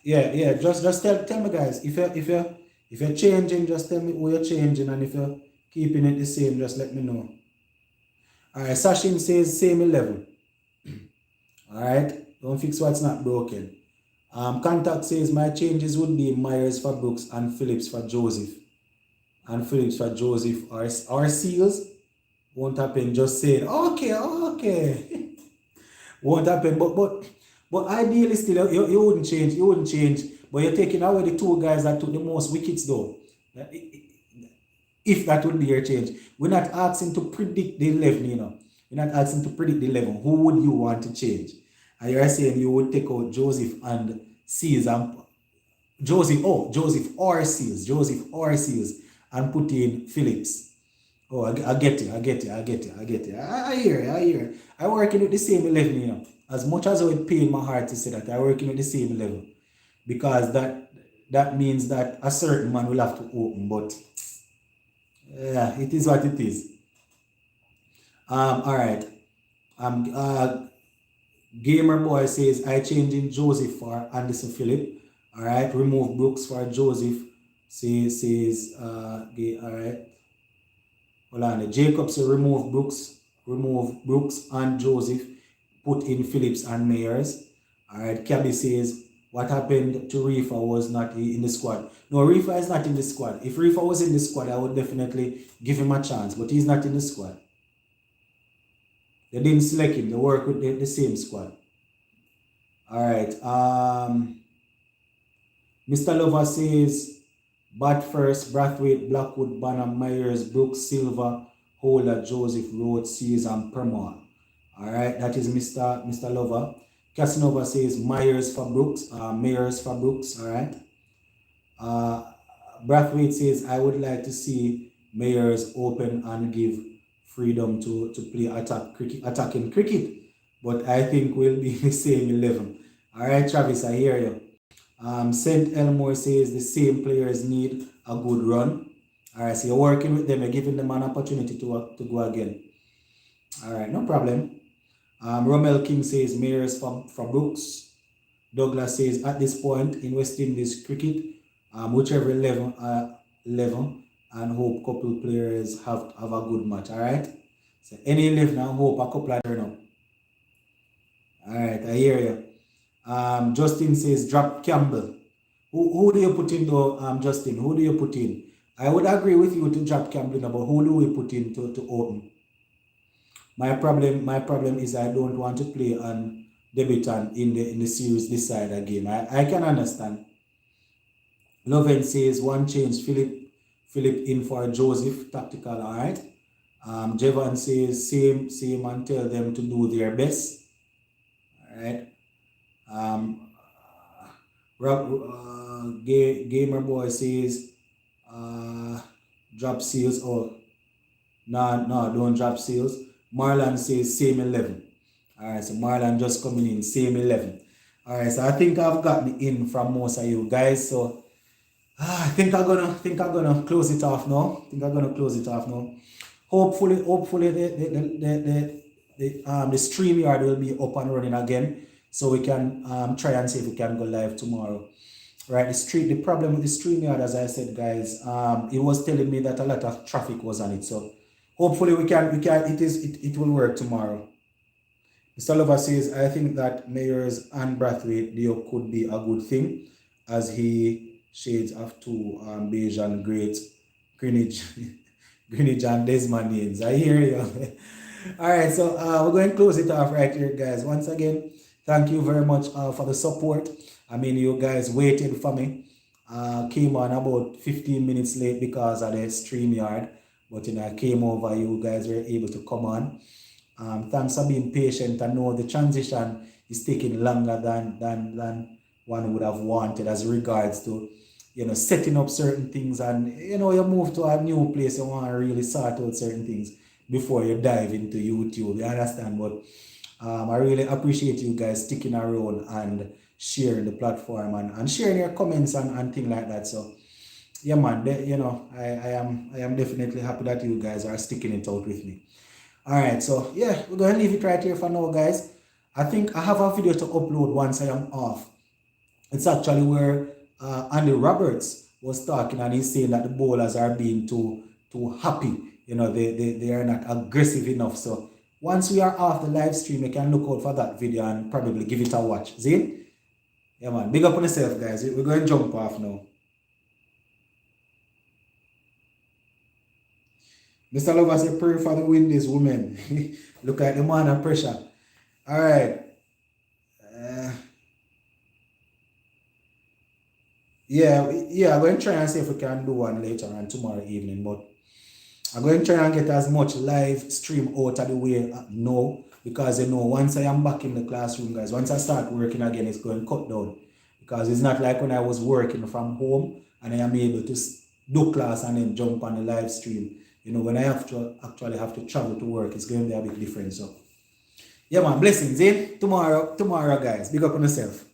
Yeah. Just tell me, guys. If you're changing, just tell me who you're changing, and if you're keeping it the same, just let me know. All right. Sachin says same 11. All right. Don't fix what's not broken. Contact says my changes would be Myers for Brooks and Phillips for Joseph. And Phillips for Joseph or Seals. Won't happen. Just saying. Okay. Won't happen. But ideally still you wouldn't change. But you're taking away the two guys that took the most wickets though. If that would be your change. We're not asking to predict the 11, We're not asking to predict the 11. Who would you want to change? And you're saying you would take out Joseph and Seals and Joseph or Seals and put in Phillips. Oh, I get you, I get you, I get you, I get you. I hear you, I hear you. I working with the same 11, you know. As much as it would pain my heart to say that, I working with the same level. Because that means that a certain man will have to open, but yeah, it is what it is. All right. Um, uh, Gamer Boy says, I changing Joseph for Anderson Phillip. All right. Remove Brooks for Joseph. Says, all right. Hold on. Jacob says, remove Brooks and Joseph. Put in Phillips and Mayers. All right. Cabby says, what happened to Rifa was not in the squad. No, Rifa is not in the squad. If Rifa was in the squad, I would definitely give him a chance, but he's not in the squad. They didn't select him. They work with the same squad. All right. Mr. Lover says, bat first, Brathwaite, Blackwood, Banham, Myers, Brooks, Silva, Holder, Joseph, Rhodes, Sears, and Permal. All right. That is Mr. Lover. Casanova says Myers for Brooks, Myers for Brooks. All right. Brathwaite says, I would like to see Mayers open and give freedom to play attacking cricket. But I think we'll be the same 11. All right, Travis, I hear you. St. Elmore says the same players need a good run. All right, so you're working with them, you're giving them an opportunity to go again. All right, no problem. Romel King says Mayers for Brooks. Douglas says at this point in West Indies cricket, whichever 11 and hope couple players have a good match. All right. So any 11 and hope a couple of turn up. All right, I hear you. Justin says drop Campbell. Who do you put in though, Justin? Who do you put in? I would agree with you to drop Campbell, but who do we put in to open? My problem is I don't want to play on debutant in the series this side again. I can understand. Loven says one change, Philip in for Joseph, tactical, all right. Jevan says same and tell them to do their best. All right. Gamer Boy says drop seals. Oh, no, don't drop seals. Marlon says same 11. All right, so Marlon just coming in, same 11. All right, so I think I've gotten in from most of you guys. So I think I'm gonna close it off now. Hopefully the StreamYard will be up and running again, so we can try and see if we can go live tomorrow. Right, the problem with the StreamYard, as I said, guys, it was telling me that a lot of traffic was on it. So hopefully it will work tomorrow. Mr. Lover says, I think that Mayers and Brathwaite deal could be a good thing, as he shades of two beige and great Greenwich, Greenwich and Desmond names. I hear you. All right, so we're going to close it off right here, guys. Once again, thank you very much for the support. I mean, you guys waited for me. Came on about 15 minutes late because of the StreamYard, but I came over. You guys were able to come on. Thanks for being patient. I know the transition is taking longer than one would have wanted as regards to, setting up certain things, and, you move to a new place, you want to really sort out certain things before you dive into YouTube. You understand? But I really appreciate you guys sticking around and sharing the platform and sharing your comments and things like that. So yeah, man, I am definitely happy that you guys are sticking it out with me. All right, so yeah, we're going to leave it right here for now, guys. I think I have a video to upload once I am off. It's actually where Andy Roberts was talking, and he's saying that the bowlers are being too happy. They are not aggressive enough. So once we are off the live stream, you can look out for that video and probably give it a watch. See? Yeah, man. Big up on yourself, guys. We're going to jump off now. Mr. Lover said, pray for the win this woman. Look at the man and pressure. All right. Yeah, I'm going to try and see if we can do one later on tomorrow evening, but I'm going to try and get as much live stream out of the way now, because once I am back in the classroom, guys, once I start working again, it's going to cut down, because it's not like when I was working from home and I am able to do class and then jump on the live stream. You know, when I have to actually have to travel to work, it's going to be a bit different. So, yeah, man, blessings, eh? Tomorrow, guys. Big up on yourself.